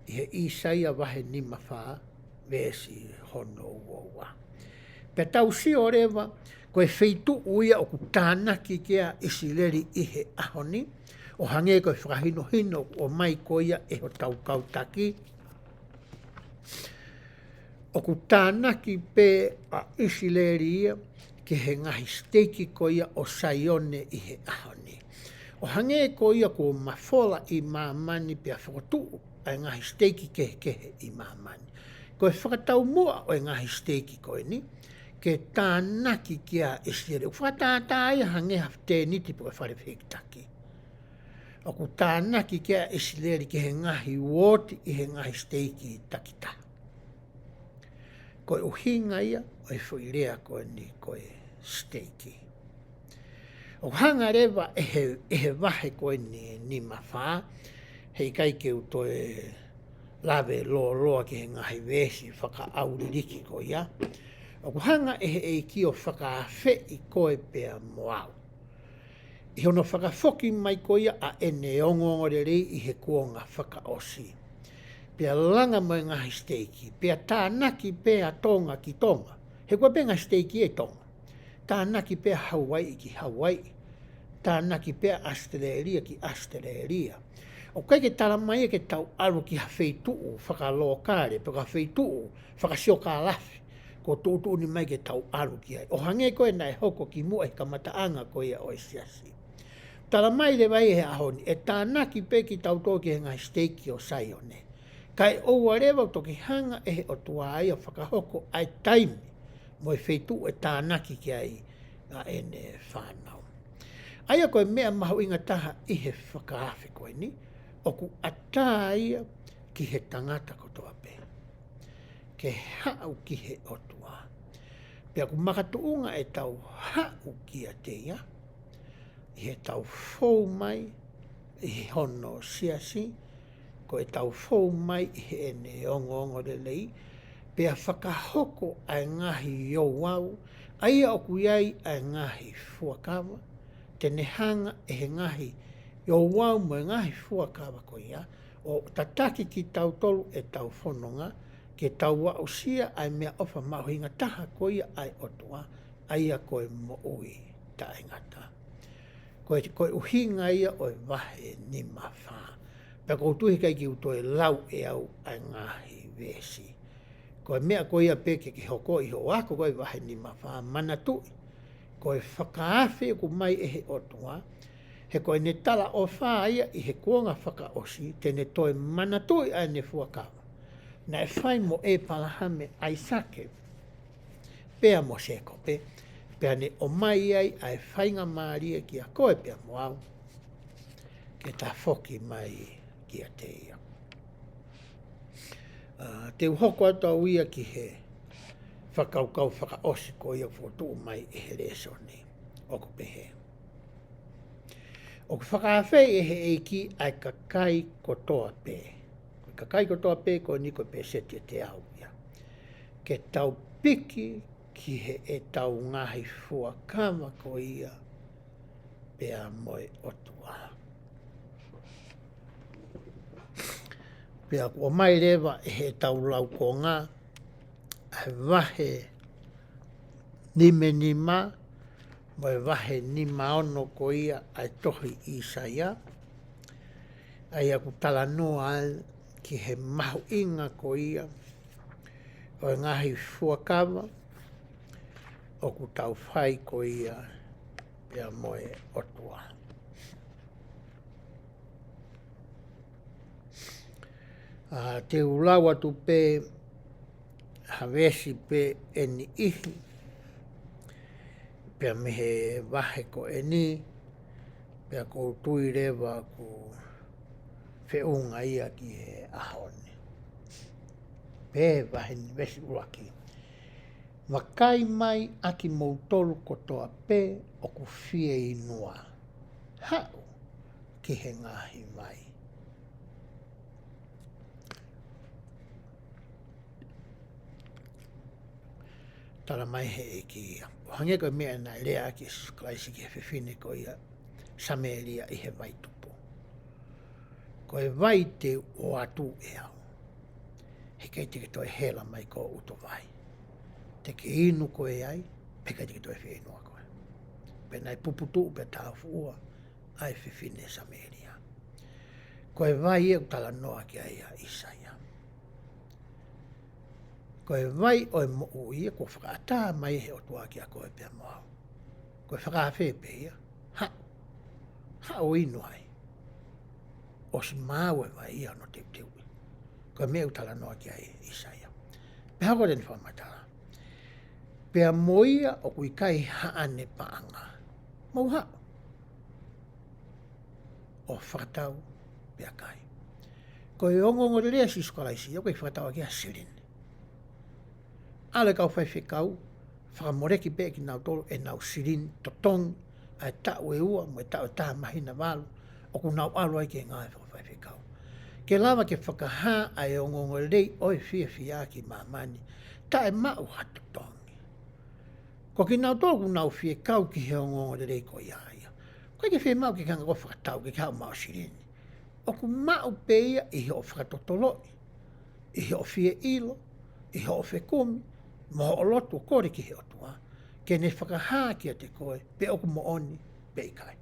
A: i he ISAIA wahe ni mawha, vesi hono uoua. Pe tau si o rewa, koe wheitu uia o ku tānaki kia Isileri i he ahoni, o hange koe whakahino hino o mai koia e ho tau kautaki. O ku tānaki pe a Isileri ia, ki he ngahi steiki koia o Saione i he ahoni. O hange koia ko mafola i mamani pe a whakotuu, ai ngahi steiki kehe i mamani. Koe whakatau mua o ngahi steiki koe ni, ke tānaki kia Isileri. O whakatātai hange hafte niti po e whare whiktaki. O ku tānaki kia Isileri ki he ngahi woti i he ngahi steiki takita. Koe uhinga ia o e whuirea koe ni koe steiki. O hanga rewa e he wahe koe ni mawha, hei kai ke utoe lawe loa ki he ngahi wesi whaka auririki ko ia. O hanga e ki o whakawhe i koe pea moau. I hono whakafoki mai ko ia a ene ongongorerei i he kuonga whakaosi. Pea langa mo ngahi steiki, pea tānaki pea tonga ki tonga. He koe pea ngahi steiki e tonga. Tānaki pea Hawaii ki Hawaii. Tānaki pea Australia ki Australia. O kai ke tala mai ke tau aru ki hawheituu, whakalokare, pe ka hawheituu, whakasioka lafi. Ko tūtu ni mai ke tau aru ki ai. O hange koe nai hoko ki mua i ka mataanga koe ia o siasi. Tala mai le vai he ahoni, e tānaki pe ki tau tō ki he ngai steiki o Saione. Kai oua rewa toki hanga e he o tua ai o whakahoko ai taimi, mo e wheitu e tānaki ki ai ngā ene whānau. Aia koe mea mahu inga taha i he whakaafi koe ni, o ku ataia ki he tangata kotoa pe. Ke hau ki he otua. Pea ku makatuunga e tau hau ki a teia, i he tau fou mai, i he hono siasi, ko e tau fou mai i he ene ongo lei, pea whakahoko ai ngahi iowau, aia o kuiai ai ngahi fuakawa, tene hanga e he ngahi iowau mo e ngahi fuakawa ko ia, o tataki ki tau tolu e tau whanonga, ke tau wa usia ai mea ofa mahuinga taha ko ia ai otua, aia koe mo ui ta ingata. Koe uhinga ia o e wahe ni mawha. Pea kou tuhi kai ki utoe lau e au ai ngahi vesi. Koe mea koe ia peke ki hoko i ho wako koe wahe ni mawha mana tui. Koe whakaafe ku mai e he otua, he koe ne tala o wha ia i he kuonga whakaosi, te ne toi mana tui ai ne fuakawa. Na e whai mo e palahame ai sake, pea mo seko pe, pea ne o mai ai ai whainga maaria ki a koe pea mo au, ke ta foki mai ki a te ia. Te uhoko ata uia ki he whakaukau whakaosi ko ia whotu mai e he reso ni, oko pehe. O whakawhei e he eiki ai kakai kotoa pe. Kakai kotoa pe ko niko pe seti te au ia. Ke tau piki ki he e tau ngahi fuakama ko ia pea moe otua. Pea kua mai rewa e he tau lau ko ngā, ai wahe ni ma, mai wahe ni maono ko ia ai tohi ISAIA, ai aku tala noa ai ki he mahu inga ko ia, o ngahi fuakawa, o ku tau whai ko ia, pea moe otua. Te ulawa tu pe hawesi pe eni ihi, pea mehe wahe ko eni, pea ko tui rewa ko whiunga ia ki he ahone. Pe wahe ni wesi uaki. Wakai mai aki moutolu kotoa pe o ku fie inua. Hau ki he ngahi mai. Tala mai he e ki ia. Hange koe mea na lea ki suklaisi ki he whiwhine ko ia sameria i he vai tupu. Koe vai te o atu e au. He kei teke toi hela mai ko uto vai. Te ke inu koe ai, pe kei teke toi whenua koe. Pe nai puputu pe tāwhua ai whiwhine sameria. Koe vai e utala noa ki ai a ISAIA. Koe vai oi mo ia, ko whakaata mai he o tua ki a koe pia moau. Koe whakawhe pe ia, ha o inu ai. O si māue vai ia no te teui. Koe mea utala noa ki ai ISAIA. Pe hako den whamatala. Pea moia o kui kai haane paanga. Mau hao. O whakatau pea kai. Koe ongongo lea si skolaisi, o koe whakatau aki a sirin. Ale kau whai whikau, whakamoreki pe ki nau tolo e nau sirin totong, ai tau e ua, mo e tau e taha mahina walu, o ku nau alu ai ke ngai whai whikau. Ke lama ke whakaha ai ongongo lei oi fia ki mamani, ta e mau hatu tongi. Ko ki nau tolo ku nau fia kau ki he ongongo lei ko iaia. Koe ke fia mau ki kanga ko whakatau ki kau mau sirin. O ku mau pe ia i he o whakatotoloi, i he o fia ilo, i he o whekumi, mo o lotu kore ki he otua, ke ne whakaha ki a te koe, pe oku mo oni, pe i kai.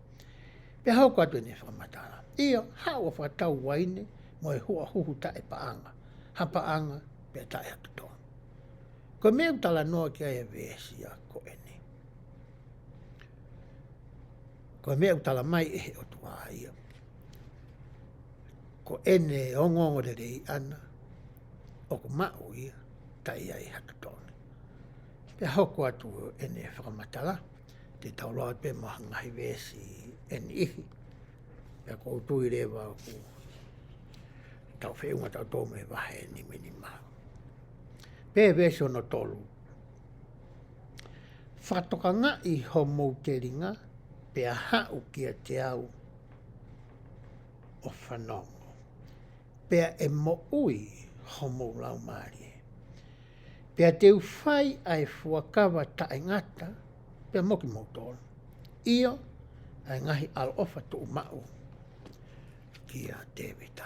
A: Pe hau kua tu ne whakamatara. Ia, hau o whakatau waine, mo e hua huhu ta e paanga. Ha paanga, pe ta e hatu toa. Ko mea utala noa ki ai e veesia ko ene. Ko mea utala mai e he otua ia. Ko ene ongongo de rei ana, o ku mau ia, ta ia e hatu toa. Pe hoko atu ene whakamatala, te tauloa pe mahangahi vesi ene ihi. Pe ko tui rewa ku tau whiunga tau tō me wahe ni meni mahu. Pe vesi ono tolu. Whakatoka ngā i ho mouteringa, pe a hau ki a te au o whanongo. Pe a e mo ui ho moulau maari. Pea te uwhai ai fuakawa ta e ngata, pea moki mautola. Ia, ai ngahi al ofa tu umau ki a Tevita.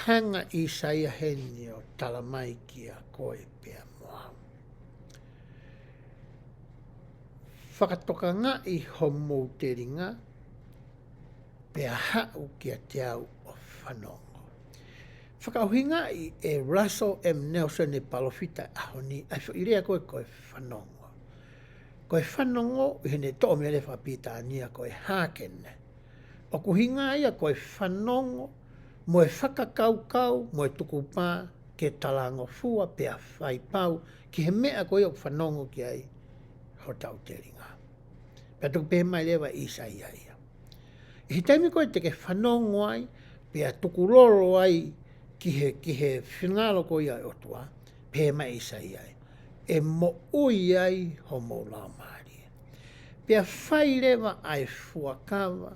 A: Hanga ISAIA heni o talamai ki a koe pea moa. Whakatoka ngā i homo te ringa, pea hau ki a te au o whanongo. Whakauhinga i e Russell M. Nelson e palofita ahoni, ai whairea koe koe whanongo. Koe whanongo, i hene tō mea le whapita ania koe hākene. O kuhinga ia koe whanongo, mo e whakakaukau, mo e tukupā, ke talango fua, pea whaipau, ki he mea koe o whanongo ki ai, ho tau te ringa. Pea tuku pe mai lewa ISAIA ia. I he taimi koe te ke whanongo ai, pea tukulolo ai, ki he whingalo ko ia o tua, pe mai ISAIA ai. E mo ui ai ho mo la maari. Pea whai rewa ai fuakawa,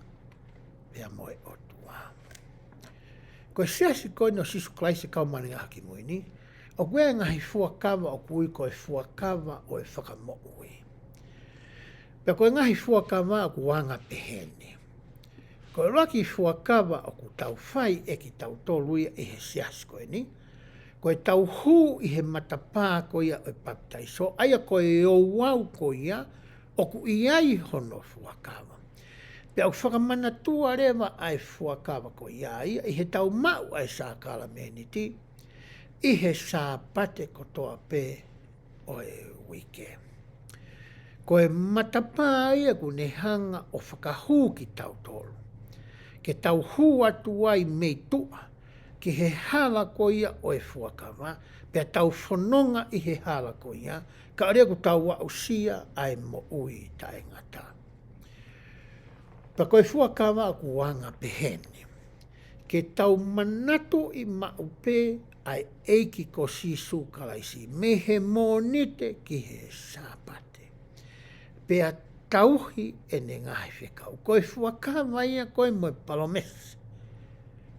A: pea moe o tua. Ko siasi koe no sisu klaise kau mani ngā ki mui ni, o koe ngahi fuakawa o kui koe fuakawa o e whakamo ui. Pea koe ngahi fuakawa o kuanga pehene. Ko laki fuakawa o ku tau whai e ki tau toluia i he sias koe ni. Ko e tau hū i he matapā ko ia o e papitai. So aia ko e o wau ko ia o ku iai hono fuakawa. Pe au whakamana tua rewa ai fuakawa ko ia i he tau mau ai sa kala meniti. I he sa pate kotoa pe o e wike. Ko e matapā ia ku ne hanga o whakahū ki tau tolu. Ke tau hū atu ai mei tua, ki he hala ko ia o e fuakawa, pe tau whanonga i he hala ko ia, ka area ku tau wa usia ai mo ui tae ngata. Pa koe fuakawa ku wanga pehene. Ke tau manatu i maupe ai eiki ko sisu kalaisi, me he monite ki he sapate. Pea tauhi e ne ngahi whekau. Koe fuakawa ia koe mo e palomesi.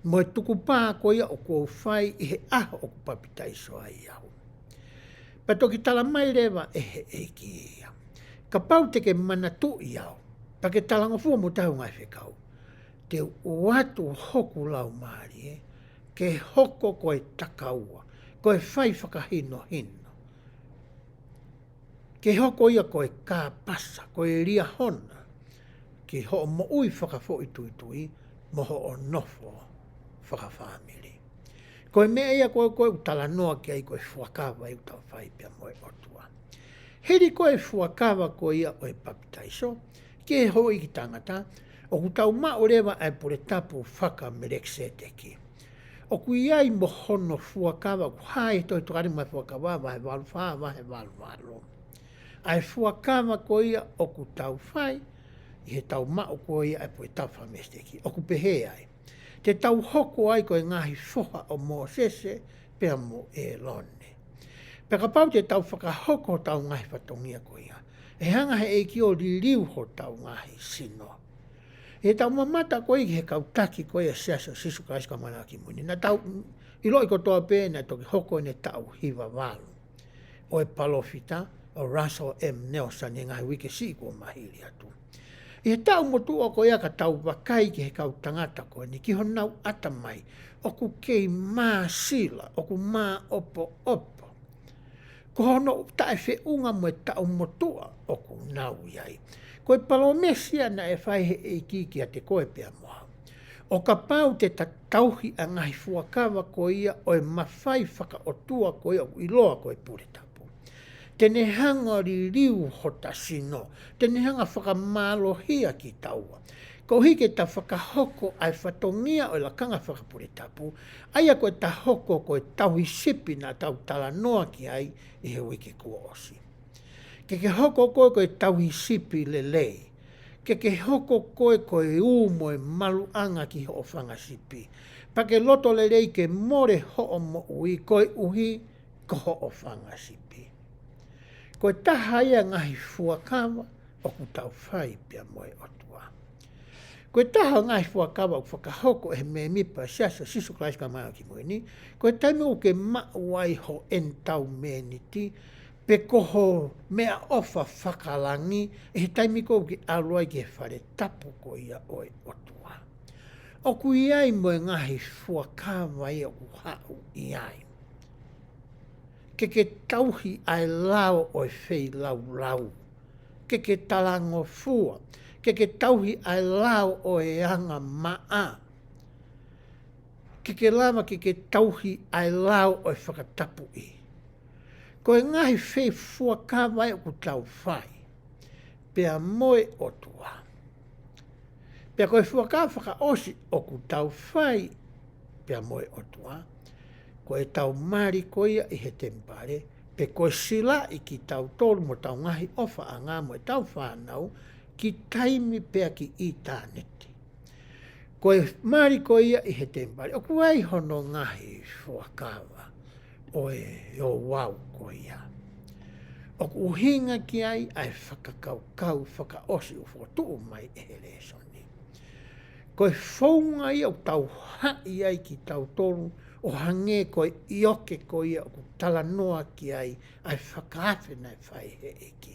A: Mo e tukupā ko ia o kou whai i he aho o kupapitai soa i au. Pa toki tala mai rewa e he eiki ia. Ka pau te ke manatu i au. Pa ke talanga fua mo tahu ngai whekau. Te uatu hoku lau maari e. Ke hoko koe takaua. Koe whai whakahino hino. Ke hoko ia koe kā pasa, koe ria hona. Ke ho mo ui whakafo i tui mo ho o nofo whakawhamiri. Koe mea ia koe utala noa ki ai koe fuakawa i utau whai pia moe otua. Heri koe fuakawa koe ia o e papitaiso, ke ho i ki tangata, o kutau mao rewa ai pure tapu whaka merekse teki. O kui ai mo hono fuakawa, ku hae toi tukari mai fuakawa, wahe walu wha, wahe walu walu. Ai fuakawa ko ia o ku tau whai, i he tau mao ko ia ai pue tau whamesteki, o ku pehe ai. Te tau hoko ai ko e ngahi whoha o mō sese, pea mo e lone. Peka pau te tau whakahoko tau ngahi whatongia ko ia. E hanga he eiki o li liu ho tau ngahi sino. E tau mamata ko i he kautaki ko ia siasa sisu kaiska mana ki muni. Na tau, ilo i kotoa pēna toki hoko ne tau hiva walu. O e palofita, o Russell M. Nelson e ngahi wike si ko mahiri atu. E tau motua ko ia ka tau wakai ki he kau tangata ko ni ki honau ata mai o ku kei mā sila, o ku mā opo opo. Ko hono tae whe unga mo e tau motua o ku nau iai. Ko e palomesia na e whai he eiki ki a te koe pia moa. O ka pau te tauhi a ngahi fuakawa ko ia o e mawhai whaka o tua ko ia o iloa ko e pureta. Tene hanga ri riu hota sino, tene hanga whakamålohia ki taua. Ko hike ta whakahoko ai whatongia o la kanga whakapure tapu, aia koe ta hoko koe tauhi sipi na tau tala noa ki ai i he wiki kua osi. Ke hoko koe koe tauhi sipi le lei, ke hoko koe koe umo e maluanga ki ho whanga sipi. Pa ke loto le rei ke more ho o mo ui koe uhi ko ho o whanga sipi. Ko taha ia ngahi fuakawa o ku tau whai pia moe otua. Ko taha ngahi fuakawa o whakahoko e me mipa siasa sisu klaiska mai ki moe ni, ko taimi o ke mauai ho entau meniti, pe koho mea ofa whakalangi, e he taimi ko ki aluai ki he whare tapu ko ia oe otua. O ku iai moe ngahi fuakawa ia o hau iai. Ke tauhi ai lao o e whei lau lau. Ke talango fua. Ke tauhi ai lao o e anga maa. Ke lama ke tauhi ai lao o e whakatapu i. Ko e ngahi whei fuakawai o ku tau whai. Pea moe o tua. Pea koe fuakawa whakaosi o ku tau whai. Pea moe o tua. Ko e tau mari ko ia i he tempare, pe ko sila i ki tau tolu mo tau ngahi ofa a ngā mo e tau whanau, ki taimi pea ki i tāneti. Ko e mari ko ia i he tempare, o kuai hono ngahi fuakawa, o e o wau ko ia. O ku uhinga ki ai, ai whakakau, whakaosi u whotuu mai e he resoni. Ko e whaunga ia o tau hai ai ki tau tolu, o hange koe ioke koe ia o ku tala noa ki ai whakaafe nei whai he eki.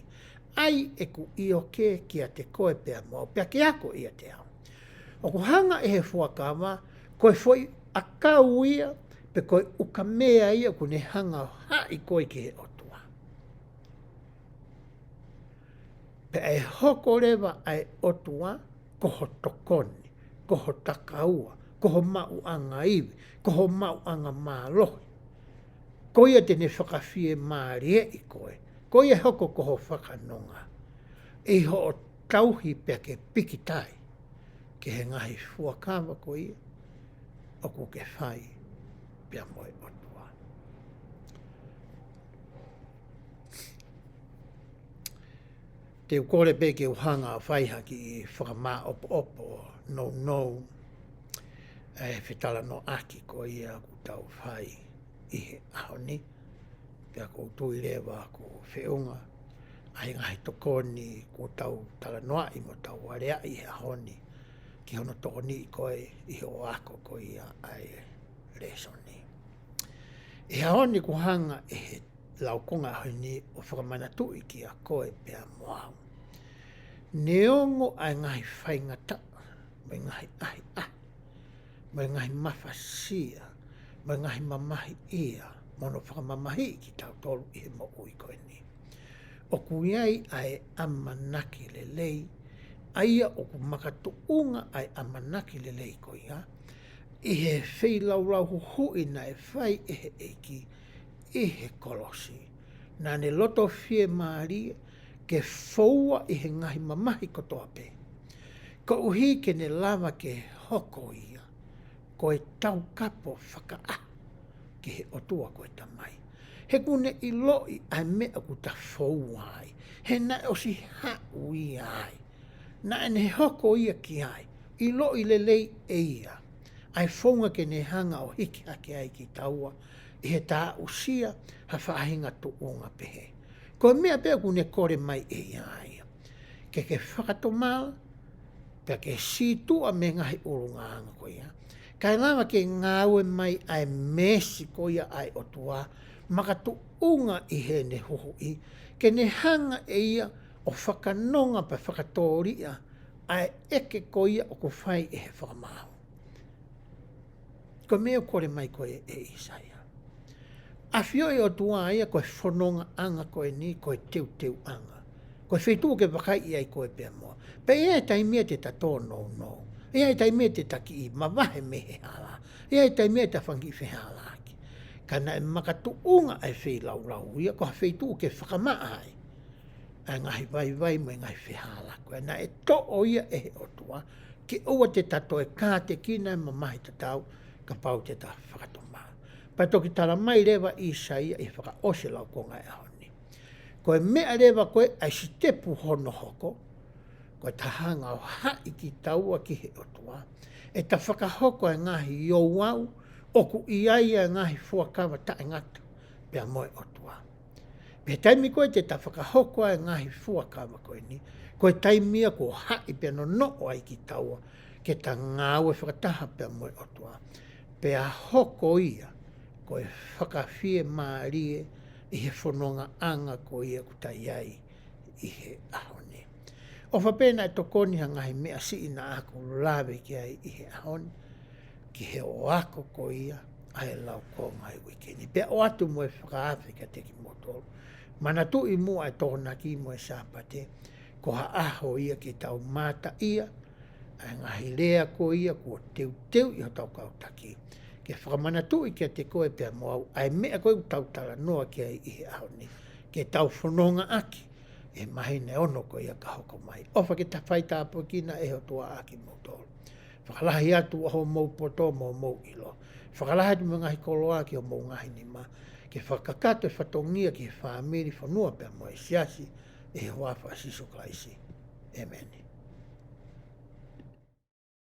A: Ai e ku ioke ki a te koe pea mo, pea ke ako ia te au. O ku hanga e he fuakama, koe foi a kau ia, pe koe uka mea ia ku ne hanga hai koe ki he otua. Pe e hoko rewa ai otua, koho tokoni, koho takaua, koho mau anga iwi, koho mau anga mālohi. Koia te ne whakawhie mārie i koe. Koia hoko koho whakanonga. E ho o tauhi pia ke pikitai. Ke he ngahi fuakawa koia. O ko ke whai pia moe otua. Te ukore pe ke uhanga a whaiha ki whakamā opo opo no. E whetala no aki koia ku tau whai. I he ahoni, pia ko tui rewa ko whiunga, ai ngahi tokoni ko tau tala noa i mo tau warea i he ahoni, ki hono tokoni i koe i he o ako ko ia ai resoni. I ahoni ko hanga e he laukonga ahoni o whakamanatu i ki a koe pia moau. Neongo ai ngahi whaingata, mai ngahi ahi, mai ngahi mawhasia, mai ngahi mamahi ia, mono whakamamahi ki tau tolu i he mo ui koe ni. O kuiai ai amanaki lelei, aia o ku makatuunga ai amanaki lelei koe ia, i he whei lau hui na e whai e he eiki, i he kolosi. Nā ne loto whie maari, ke whaua i he ngahi mamahi kotoa pe. Ko uhi ke ne lava ke hoko ia, ko e tau kapo whakaa ki he otua koe tamai. He kune i loi ai mea ku ta whau ai. He na o si hau i ai. Na ene he hoko ia ki ai. I loi lelei e ia. Ai whaunga ke ne hanga o hiki hake ai ki taua. I he tā usia ha whaahinga tu unga pehe. Ko mea pea kune kore mai e ai. Ke whakatomala. Pea ke situa me ngahi urunga anga koe ia. Kai lama ke ngāwe mai ai mesi koia ai otua, makatu unga i he ne hoho i, ke ne hanga e ia o whakanonga pa whakatoria, ai eke koia o ko whai e he whakamau. Ko mea kore mai koe e ISAIA. A whioi o tua ia koe whanonga anga koe ni, koe teu anga. Koe whetu ke wakai i ai koe pia moa. Pe ea taimia te tato no. Ia tai me te taki i mawahe me he hala. Ia tai me te whangi whi hala aki. Kana e makatu unga ai whi lau. Ia ko hawhi tu ke whakamaa ai. Ai ngahi vai mai ngahi whi hala. Koe na e to o ia e he otua. Ki ua te tato e kā te kina e mamahi te tau. Ka pau te ta whakatoma. Pai toki tala mai rewa ISAIA i whaka ose lau konga e honi. Koe mea rewa koe ai si tepu hono hoko. Koe tahanga o hai ki taua ki he otua. E ta whakahoko e ngahi iouau, oku iaia e ngahi fuakawa tae ngata, pia moe otua. Pia taimi koe te ta whakahoko e ngahi fuakawa koe ni, koe taimia ko hai pia no ai ki taua, ke ta ngāwe whakataha pia moe otua. Pia hoko ia, koe whakawhie maarie, i he whanonga anga ko ia kuta iai, i he ahoni. O whapena e tokoni hangahi mea si ina ako lawe ki ai i he ahoni, ki he o ako ko ia, ai lau ko ngai wikeni. Pea o atu mo e whakaawhika te ki motoro. Mana tu i mua e tōna ki mo e sāpate, ko ha aho ia ki tau mata ia, ai ngahi lea ko ia, ko teu i ho tau kautaki. Ke whakamana tu i kia te koe pea moau, ai mea koe tau tala noa ki ai i he ahoni, ke tau whanonga aki, e mahi ne ono ko ia ka hoko mai. Ofa ke ta whai tāpua kina e ho tua aki motoro. Whakalahi atu aho mou poto mo mou ilo. Whakalahi atu mga hikoloa ki o mou ngahi ni ma. Ke whakakato e whatongia ki he whaamiri whanua pia mo e siasi e he wafa asiso klaisi. Amen.